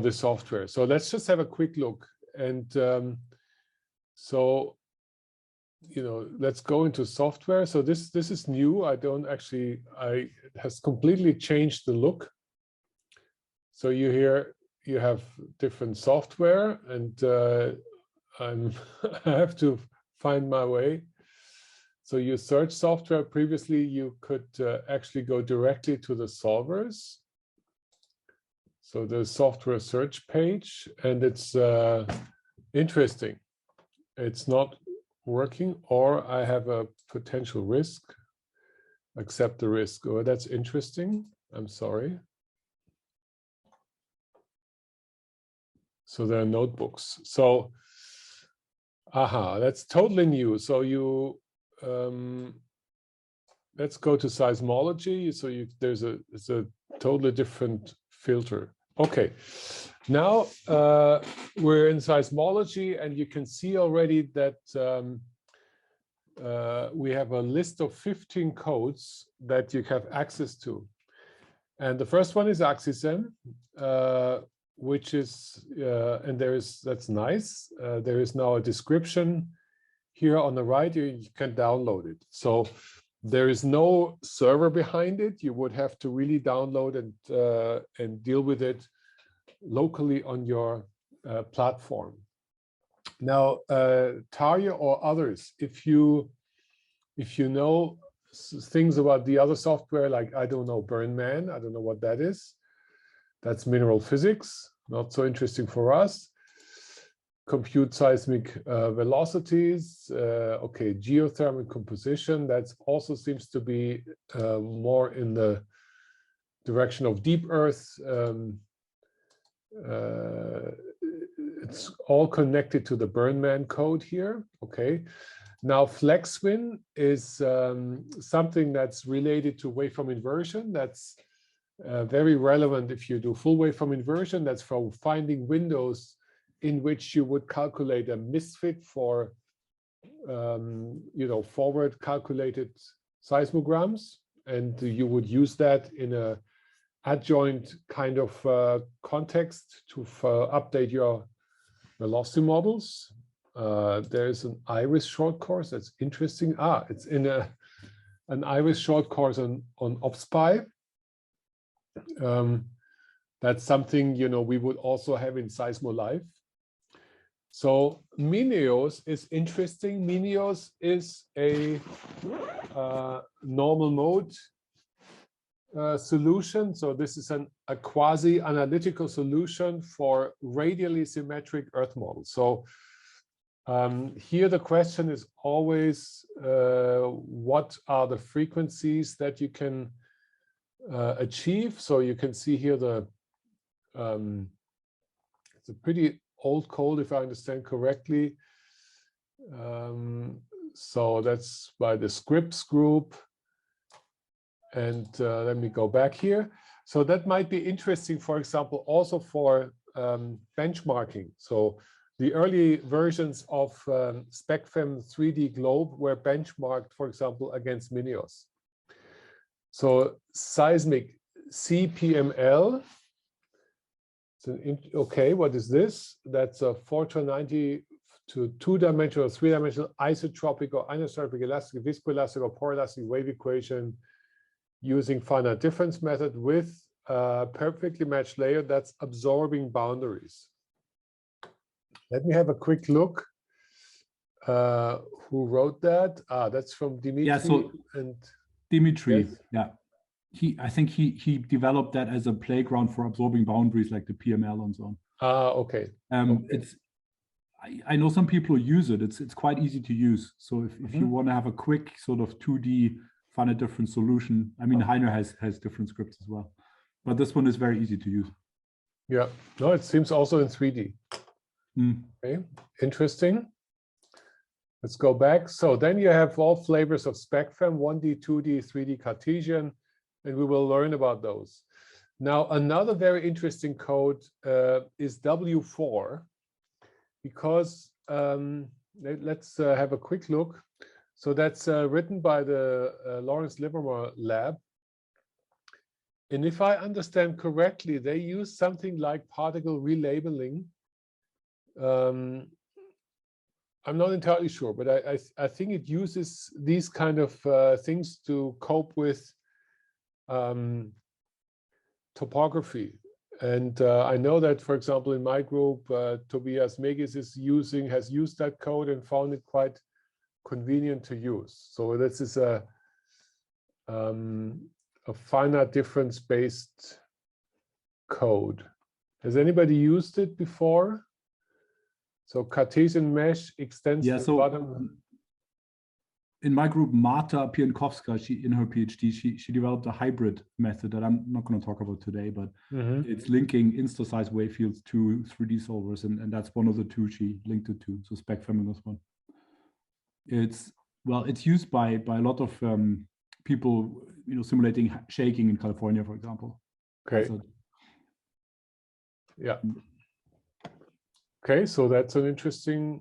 the software. So let's just have a quick look. And so, you know, let's go into software. So this is new. It has completely changed the look. So you have different software, and I have to find my way. So you search software. Previously, you could actually go directly to the solvers. So the software search page, and it's interesting. It's not working, or I have a potential risk. Accept the risk. Oh, that's interesting. I'm sorry. So there are notebooks. So, that's totally new. So you, let's go to seismology. So it's a totally different filter. Okay, now we're in seismology, and you can see already that we have a list of 15 codes that you have access to. And the first one is AXISM, which is, and that's nice. There is now a description here on the right. You can download it. So there is no server behind it. You would have to really download and deal with it locally on your platform. Now, Tarja or others, if you know things about the other software, like, I don't know, BurnMan, I don't know what that is. That's mineral physics, not so interesting for us. Compute seismic velocities, okay, geothermal composition, that also seems to be more in the direction of deep earth. It's all connected to the BurnMan code here, okay. Now FlexWin is something that's related to waveform inversion. That's very relevant if you do full waveform inversion. That's for finding windows in which you would calculate a misfit for, you know, forward calculated seismograms, and you would use that in a adjoint kind of context to update your velocity models. There's an IRIS short course that's interesting. It's in an IRIS short course on OpSpy. That's something, you know, we would also have in SeismoLive. So Mineos is interesting. Mineos is a normal mode solution. So this is a quasi-analytical solution for radially symmetric Earth models. So here the question is always, what are the frequencies that you can achieve? So you can see here it's a pretty old code, if I understand correctly. So that's by the Scripps group. And let me go back here. So that might be interesting, for example, also for benchmarking. So the early versions of SpecFem 3D Globe were benchmarked, for example, against Mineos. So seismic CPML. Okay, what is this? That's a 490 to 2-dimensional, 3-dimensional isotropic or anisotropic elastic, viscoelastic or poroelastic wave equation using finite difference method with a perfectly matched layer that's absorbing boundaries. Let me have a quick look. Who wrote that? That's from Dimitri.
Yeah, so
and
Dimitri,
yes.
Yeah. I think he developed that as a playground for absorbing boundaries like the PML and so on.
Okay.
It's I know some people who use it. It's quite easy to use. So if you want to have a quick sort of 2D find a different solution, I mean, Heiner has different scripts as well, but this one is very easy to use.
Yeah, no, it seems also in 3D. Okay, interesting. Let's go back. So then you have all flavors of SpecFam, 1D, 2D, 3D, Cartesian, and we will learn about those. Now, another very interesting code is W4, because let's have a quick look. So that's written by the Lawrence Livermore lab. And if I understand correctly, they use something like particle relabeling. I'm not entirely sure, but I think it uses these kind of things to cope with topography. And I know that, for example, in my group, Tobias Megis has used that code and found it quite convenient to use. So this is a finite difference based code. Has anybody used it before? So Cartesian mesh extends the bottom.
In my group, Marta Piankowska, in her PhD, she developed a hybrid method that I'm not going to talk about today, but it's linking insta-size wave fields to 3D solvers, and that's one of the two she linked it to. So SpecFam in this one. It's used by a lot of people, simulating shaking in California, for example.
Okay. Yeah. Okay, so that's an interesting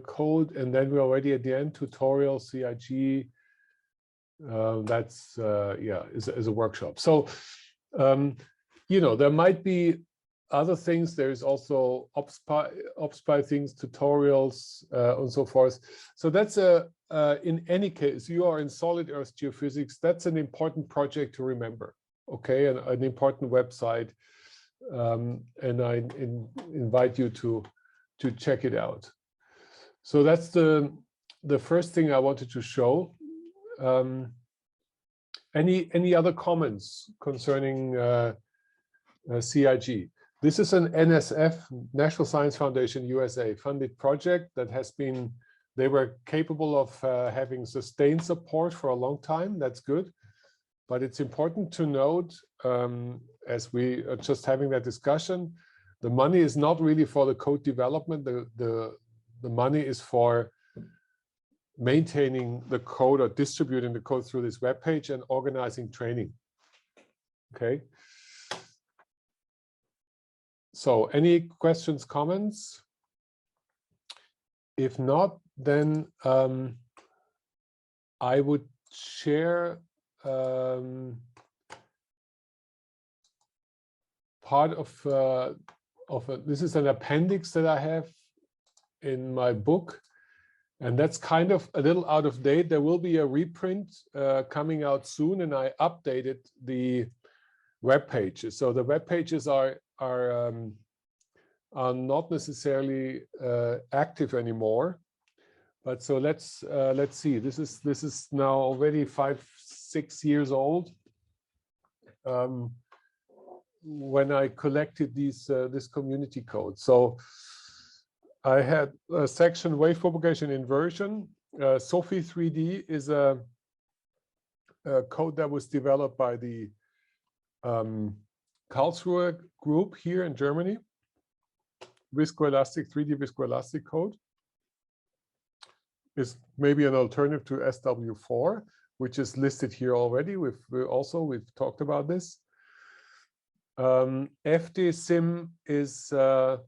code, and then we're already at the end. Tutorial CIG. That's is a workshop. So there might be other things. There's also OpSpy things, tutorials, and so forth. So that's in any case, you are in solid Earth geophysics. That's an important project to remember. Okay, an important website, and I invite you to check it out. So that's the first thing I wanted to show. Any other comments concerning CIG? This is an NSF, National Science Foundation USA, funded project that has been, they were capable of having sustained support for a long time. That's good. But it's important to note, as we are just having that discussion, the money is not really for the code development. The money is for maintaining the code or distributing the code through this web page and organizing training. Okay. So any questions, comments? If not, then I would share part of this is an appendix that I have in my book, and that's kind of a little out of date. There will be a reprint coming out soon, and I updated the web pages. So the web pages are not necessarily active anymore. But so let's see. This is now already 5-6 years old. When I collected this community code. So I had a section wave propagation inversion. SOPHI 3D is a code that was developed by the Karlsruhe group here in Germany. Viscoelastic 3D viscoelastic code is maybe an alternative to SW4, which is listed here already. We've talked about this. FDSIM is a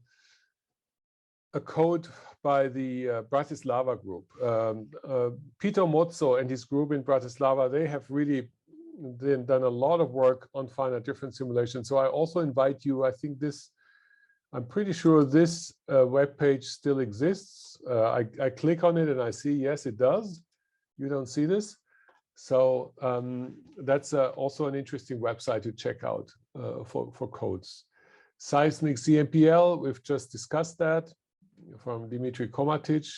code by the Bratislava group. Peter Mozzo and his group in Bratislava, they have really done a lot of work on finite difference simulation. So I also invite you, I'm pretty sure this web page still exists. I click on it and I see, yes, it does. You don't see this. So that's also an interesting website to check out for codes. Seismic CMPL, we've just discussed that, from Dimitri Komatic.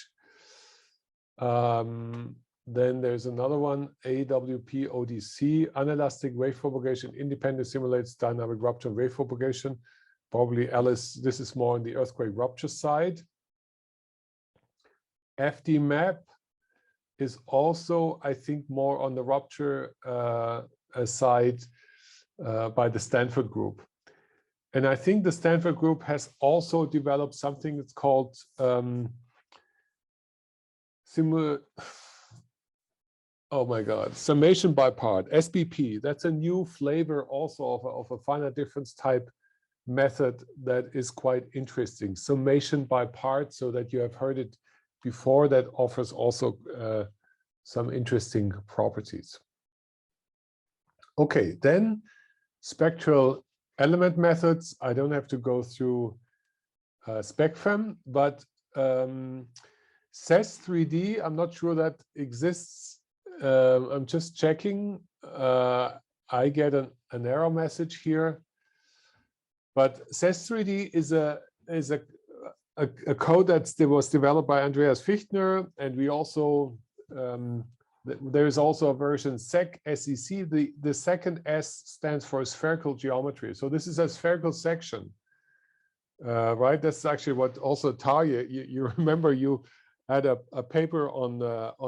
Then there's another one, AWP ODC, Anelastic Wave Propagation, Independent Simulates Dynamic Rupture Wave Propagation. Probably Alice, this is more on the earthquake rupture side. FDMAP is also, I think, more on the rupture side by the Stanford group. And I think the Stanford group has also developed something that's called summation by part, SBP. That's a new flavor also of a finite difference type method that is quite interesting. Summation by part, so that you have heard it before, that offers also some interesting properties. Okay, then spectral element methods. I don't have to go through SpecFEM, but SES3D, I'm not sure that exists. I'm just checking. I get an error message here. But SES3D is a code that was developed by Andreas Fichtner, and we also there is also a version SEC. The second S stands for spherical geometry. So this is a spherical section, right? That's actually what also Tarje, you remember you had a paper on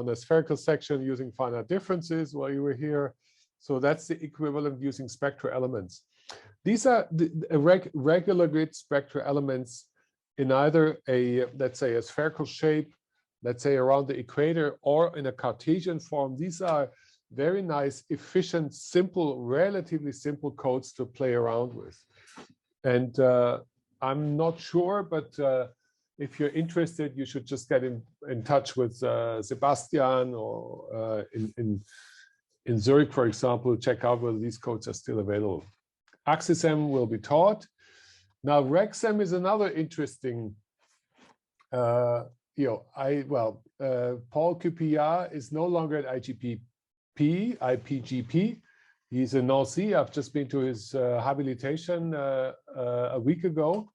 a spherical section using finite differences while you were here. So that's the equivalent using spectral elements. These are the regular grid spectral elements in either a, let's say, a spherical shape, let's say around the equator, or in a Cartesian form. These are very nice, efficient, simple, relatively simple codes to play around with. And I'm not sure, but if you're interested, you should just get in touch with Sebastian, or in Zurich, for example, check out whether these codes are still available. AXISM will be taught. Now, RegSem is another interesting, Paul Cupillard is no longer at IPGP. He's in Nancy. I've just been to his habilitation a week ago.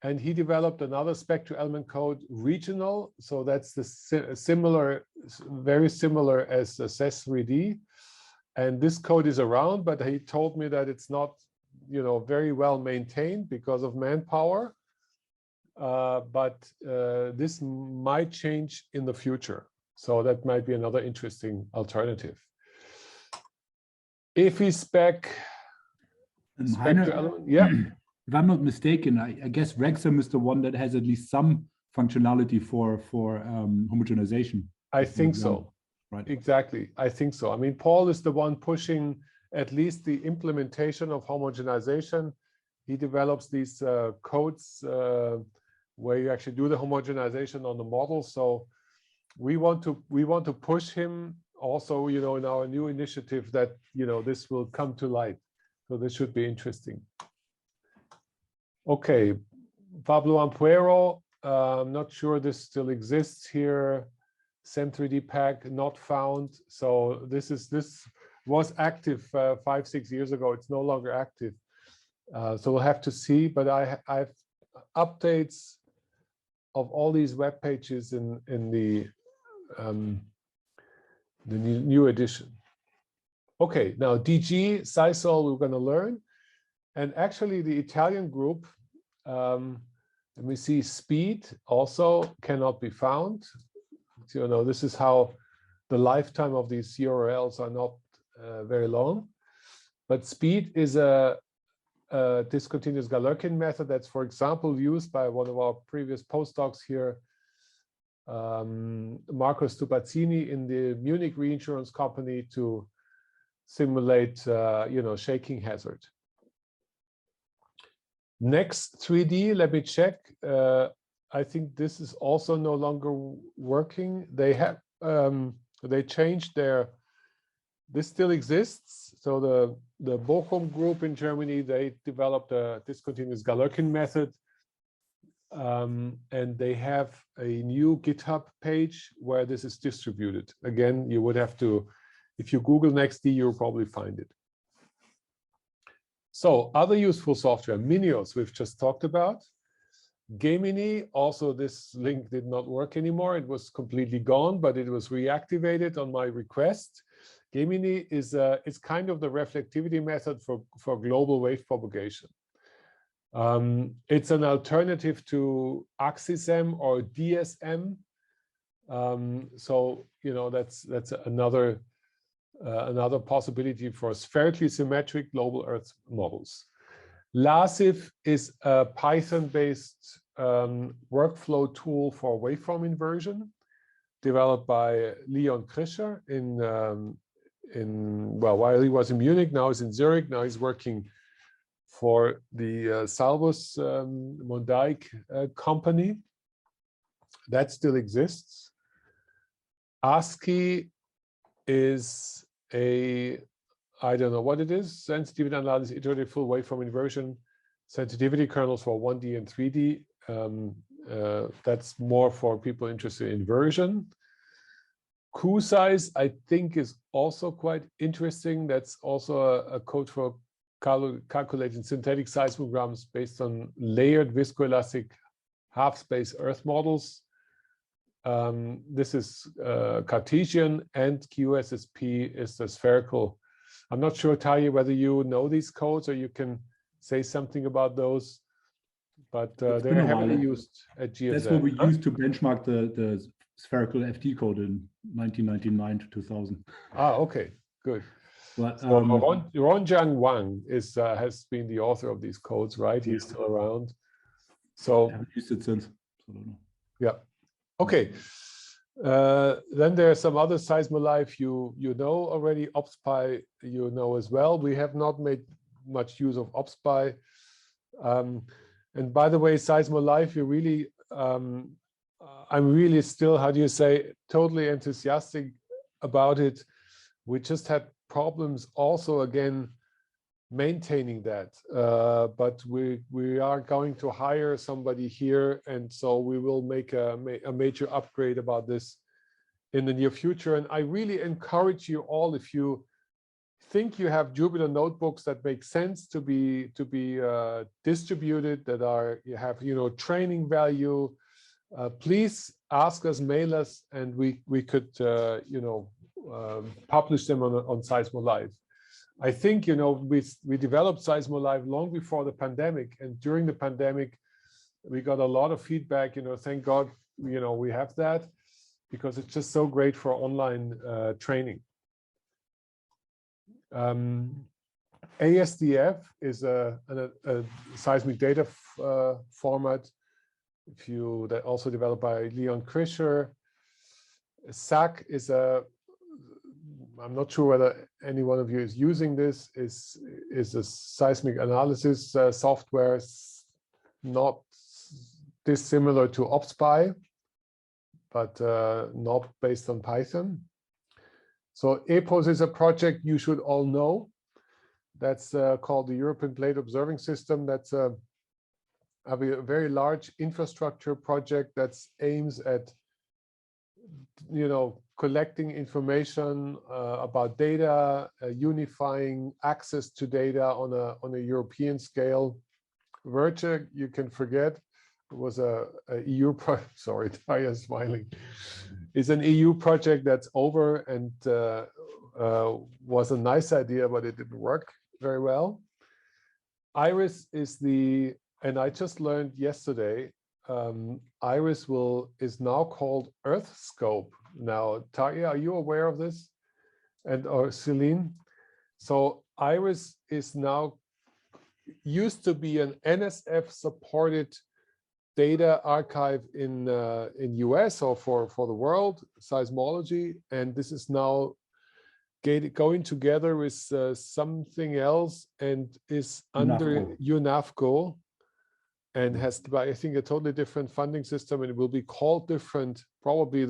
And he developed another spectral element code, regional. So that's the similar, very similar as the SES3D. And this code is around, but he told me that it's not, very well maintained because of manpower. But this might change in the future. So that might be another interesting alternative. If we spectral element, yeah.
If I'm not mistaken, I guess RegSem is the one that has at least some functionality for homogenization.
I think so.
Right.
Exactly. I think so. I mean, Paul is the one pushing at least the implementation of homogenization. He develops these codes where you actually do the homogenization on the model. So we want to push him also, in our new initiative that, this will come to light. So this should be interesting. Okay, Pablo Ampuero, I'm not sure this still exists here. SEM3D pack not found. So this was active 5-6 years ago. It's no longer active. So we'll have to see. But I have updates of all these web pages in the new edition. Okay, now DG, Sisal, we're going to learn. And actually the Italian group, let me see, speed also cannot be found. This is how the lifetime of these URLs are not very long. But speed is a discontinuous Galerkin method that's, for example, used by one of our previous postdocs here, Marco Stupazzini in the Munich reinsurance company, to simulate, shaking hazard. Next 3D, let me check. I think this is also no longer working. They have they changed their. This still exists. So the Bochum group in Germany, they developed a discontinuous Galerkin method, and they have a new GitHub page where this is distributed. Again, you would have to, if you Google NextD, you'll probably find it. So other useful software, Minios, we've just talked about. Gemini, also this link did not work anymore. It was completely gone, but it was reactivated on my request. Gemini is kind of the reflectivity method for global wave propagation. It's an alternative to AXISM or DSM. So that's another another possibility for spherically symmetric global Earth models. LASIF is a Python-based workflow tool for waveform inversion, developed by Leon Krischer while he was in Munich. Now he's in Zurich. Now he's working for the Salvus Mosaic company. That still exists. ASCII is I don't know what it is, sensitivity analysis, iterative full waveform inversion, sensitivity kernels for 1D and 3D. That's more for people interested in inversion. QSize, I think, is also quite interesting. That's also a code for calculating synthetic seismograms based on layered viscoelastic half-space Earth models. This is Cartesian, and QSSP is the spherical. I'm not sure, Taye, whether you know these codes or you can say something about those, but they're heavily used at GSA.
That's what we used to benchmark the spherical FT code in 1999 to 2000.
Ah, okay, good.
But,
so Ronjiang Wang has been the author of these codes, right? He's still around. So
I haven't used it since. So I don't know.
Yeah. Okay. Then there are some other Seismolife you know already. OpSpy you know as well. We have not made much use of OpSpy. And by the way, Seismolife, you really, I'm really still, how do you say, totally enthusiastic about it. We just had problems also again maintaining that, but we are going to hire somebody here, and so we will make a major upgrade about this in the near future. And I really encourage you all, if you think you have Jupyter notebooks that make sense to be distributed, that have training value, please ask us, mail us, and we could publish them on Seismolife. I think we developed Seismolife long before the pandemic, and during the pandemic we got a lot of feedback. Thank God we have that, because it's just so great for online training. ASDF is a seismic data format that also developed by Leon Krischer. SAC is I'm not sure whether any one of you is using this, is a seismic analysis software, not dissimilar to OpSpy, but not based on Python. So EPOS is a project you should all know. That's called the European Plate Observing System. That's a very large infrastructure project that aims at collecting information about data, unifying access to data on a European scale. Virtual, you can forget. It was a EU project. Sorry, Taye is smiling. It's an EU project that's over, and was a nice idea, but it didn't work very well. IRIS is and I just learned yesterday, IRIS is now called EarthScope. Now, Taye, are you aware of this? Or Celine? So IRIS is now used to be an NSF supported data archive in US or for the world, seismology, and this is now going together with something else and is under UNAFCO, and has, I think, a totally different funding system, and it will be called different. Probably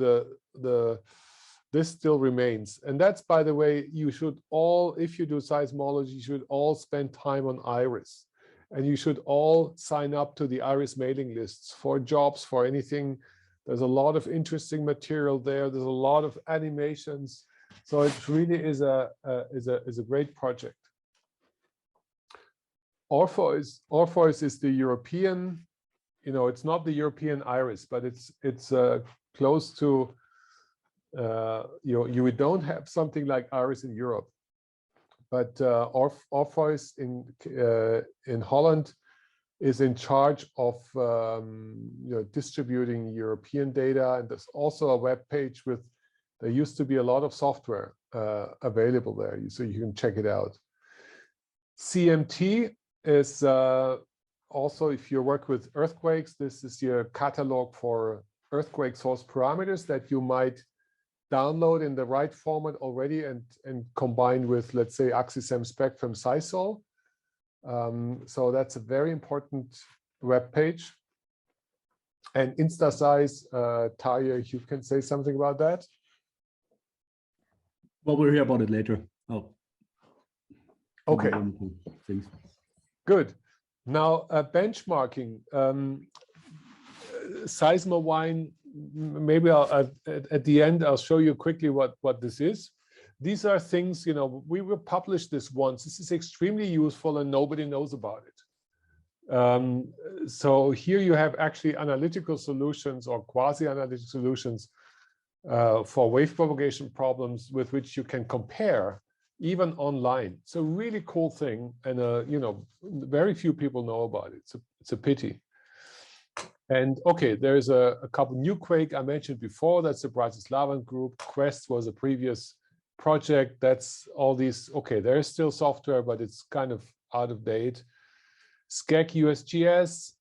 this still remains. And that's, by the way, you should all, if you do seismology, you should all spend time on IRIS, and you should all sign up to the IRIS mailing lists for jobs, for anything. There's a lot of interesting material there. There's a lot of animations. So it really is a great project. Orpheus is the European, it's not the European IRIS, but it's close to, you don't have something like IRIS in Europe, but Orpheus in Holland is in charge of distributing European data. And there's also a web page with, there used to be a lot of software available there, so you can check it out. CMT is also, if you work with earthquakes, this is your catalog for earthquake source parameters that you might download in the right format already and combine with, let's say, AXISEM Spectrum SISOL. So that's a very important web page. And InstaSize, Tarja, you can say something about that?
Well, we'll hear about it later. Oh.
Okay.
Things.
Good. Now, benchmarking. Seismowine, maybe at the end, I'll show you quickly what this is. These are things, we will publish this once. This is extremely useful and nobody knows about it. So here you have actually analytical solutions or quasi-analytic solutions for wave propagation problems with which you can compare even online. It's a really cool thing, and very few people know about it. It's a pity. And okay, there's a couple new Quake I mentioned before. That's the Bratislavan group. Quest was a previous project. That's all these. Okay, there is still software, but it's kind of out of date. SCEC USGS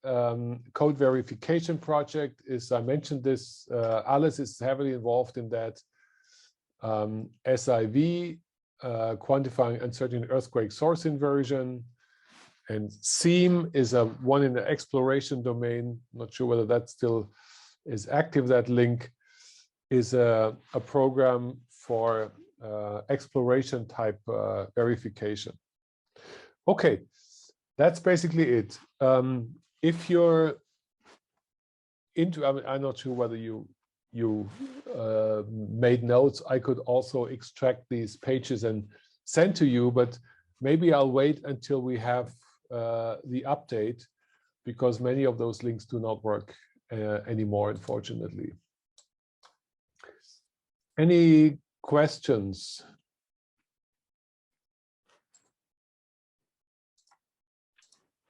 code verification project is, I mentioned this. Alice is heavily involved in that. SIV, quantifying uncertain earthquake source inversion. And SEAM is one in the exploration domain. Not sure whether that still is active. That link is a program for exploration type verification. Okay, that's basically it. If you're into, I'm not sure whether you made notes. I could also extract these pages and send to you, but maybe I'll wait until we have the update, because many of those links do not work anymore, unfortunately. Any questions?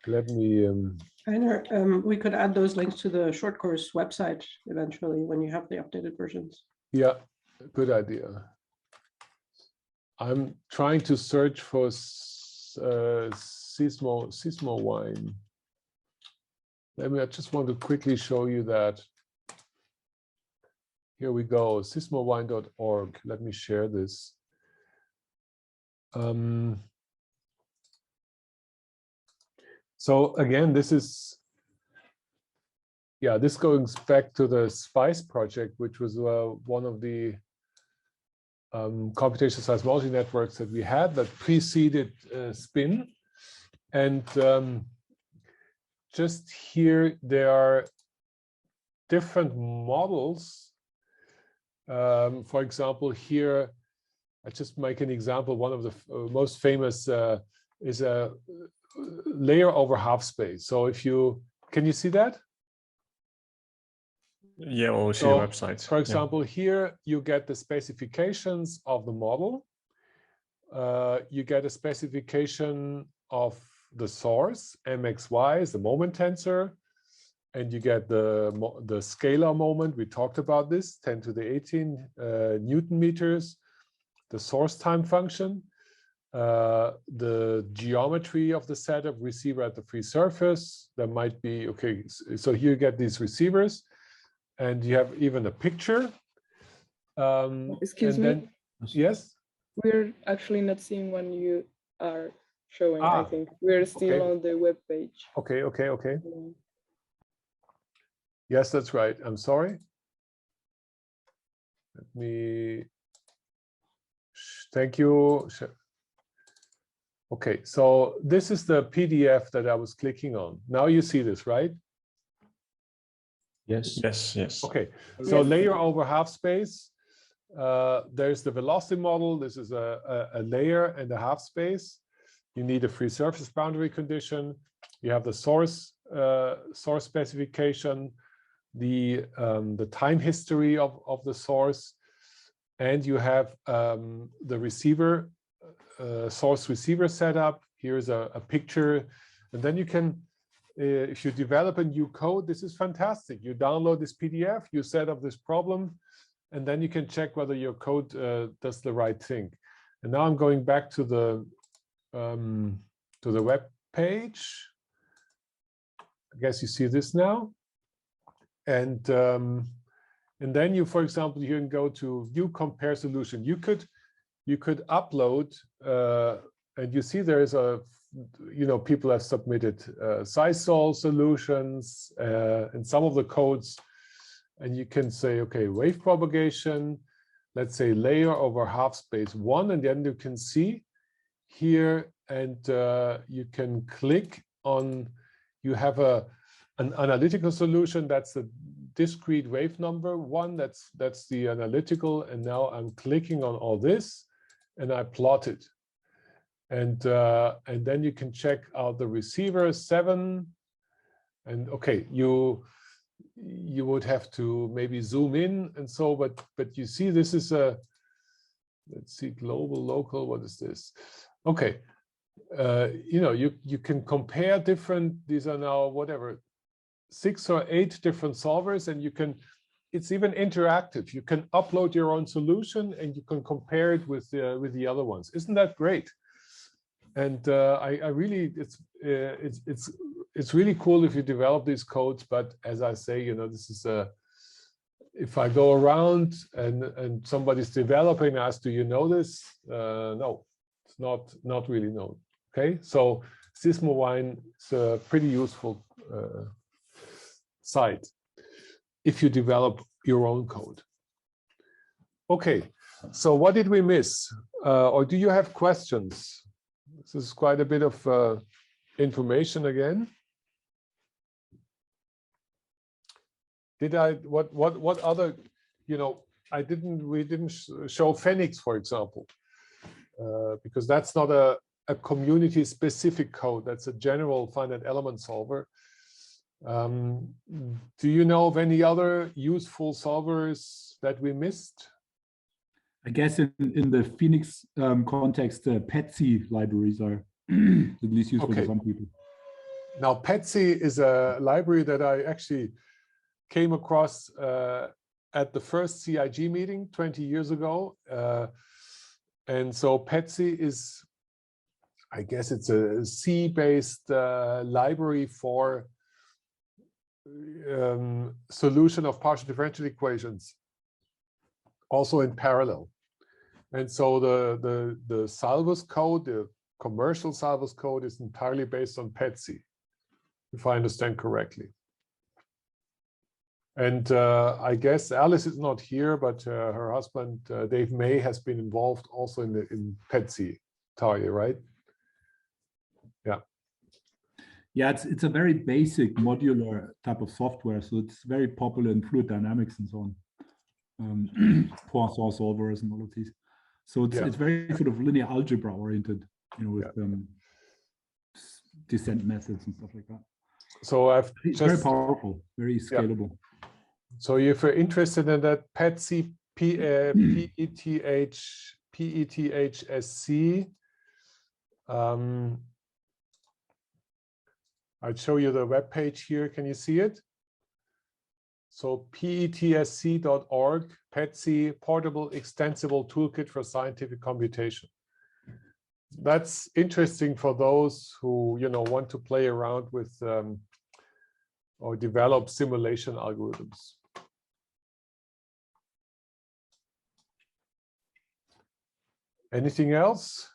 Let me.
Heiner, we could add those links to the short course website eventually when you have the updated versions.
Yeah, good idea. I'm trying to search for Seismowine. I just want to quickly show you that. Here we go, seismowine.org. Let me share this. So again, this is, this goes back to the SPICE project, which was one of the computational seismology networks that we had that preceded SPIN. And just here, there are different models. For example, here, I just make an example. One of the most famous is a layer over half space. So if you, can you see that?
Yeah, we'll see the website.
For example, here you get the specifications of the model. You get a specification of the source, MXY is the moment tensor, and you get the scalar moment. We talked about this, 10 to the 18 Newton meters, the source time function, the geometry of the setup, receiver at the free surface. There might be, okay, so here you get these receivers, and you have even a picture.
Excuse me?
Yes?
We're actually not seeing when you are showing, I think. We're still on the web page.
Okay. Yes, that's right. I'm sorry. Let me, thank you. Okay, so this is the PDF that I was clicking on. Now you see this, right?
Yes.
Okay, so layer over half space. There's the velocity model. This is a layer and a half space. You need a free surface boundary condition. You have the source specification, the time history of the source, and you have the receiver, source receiver setup. Here's a picture, and then you can if you develop a new code, this is fantastic. You download this PDF, you set up this problem, and then you can check whether your code does the right thing. And now I'm going back to the web page. I guess you see this now. And then you, for example, you can go to view compare solution. You could upload, and you see there is a, people have submitted SciSol solutions and some of the codes, and you can say, okay, wave propagation, let's say layer over half space 1, and then you can see here, and you can click on, you have an analytical solution, that's the discrete wave number 1, that's the analytical, and now I'm clicking on all this and I plot it. And then you can check out the receiver 7, and okay, you would have to maybe zoom in and so, but you see this is a, let's see, global, local, what is this? Okay, you can compare different, these are now whatever, 6 or 8 different solvers, and you can, it's even interactive. You can upload your own solution and you can compare it with the other ones. Isn't that great? And I really, it's really cool if you develop these codes. But as I say, this is a, if I go around and somebody's developing, ask, do you know this? No, it's not really known. Okay, so Sysmowine is a pretty useful site if you develop your own code. Okay, so what did we miss? Or do you have questions? This is quite a bit of information again. Did I, what other, we didn't show Phoenix, for example, because that's not a community specific code. That's a general finite element solver. Do you know of any other useful solvers that we missed?
I guess in the Phoenix context, PETSI libraries are at least useful to some people.
Now, PETSI is a library that I actually came across at the first CIG meeting 20 years ago. And so PETSI is, I guess it's a C-based library for solution of partial differential equations, also in parallel. And so the Salvus code, the commercial Salvus code, is entirely based on PETSI, if I understand correctly. And I guess Alice is not here, but her husband Dave May has been involved also in PETSI, Tarje, right? Yeah.
Yeah, it's a very basic modular type of software, so it's very popular in fluid dynamics and so on, Poisson solvers and all of these. So it's very sort of linear algebra oriented, with descent methods and stuff like that.
So
it's very powerful, very scalable.
Yeah. So if you're interested in that, PETSI, PETHSC. I'll show you the web page here. Can you see it? So PETSC.org, PETSI, Portable Extensible Toolkit for Scientific Computation. That's interesting for those who want to play around with or develop simulation algorithms. Anything else?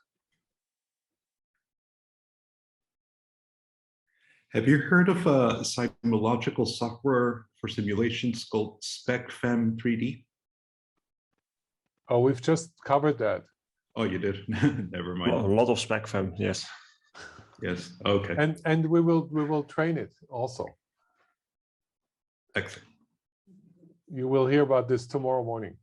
Have you heard of a seismological software for simulations called SpecFem 3D?
Oh, we've just covered that.
Oh, you did? Never mind.
Well, a lot of SpecFem, yes.
Yes, okay.
And we will train it also.
Excellent.
You will hear about this tomorrow morning.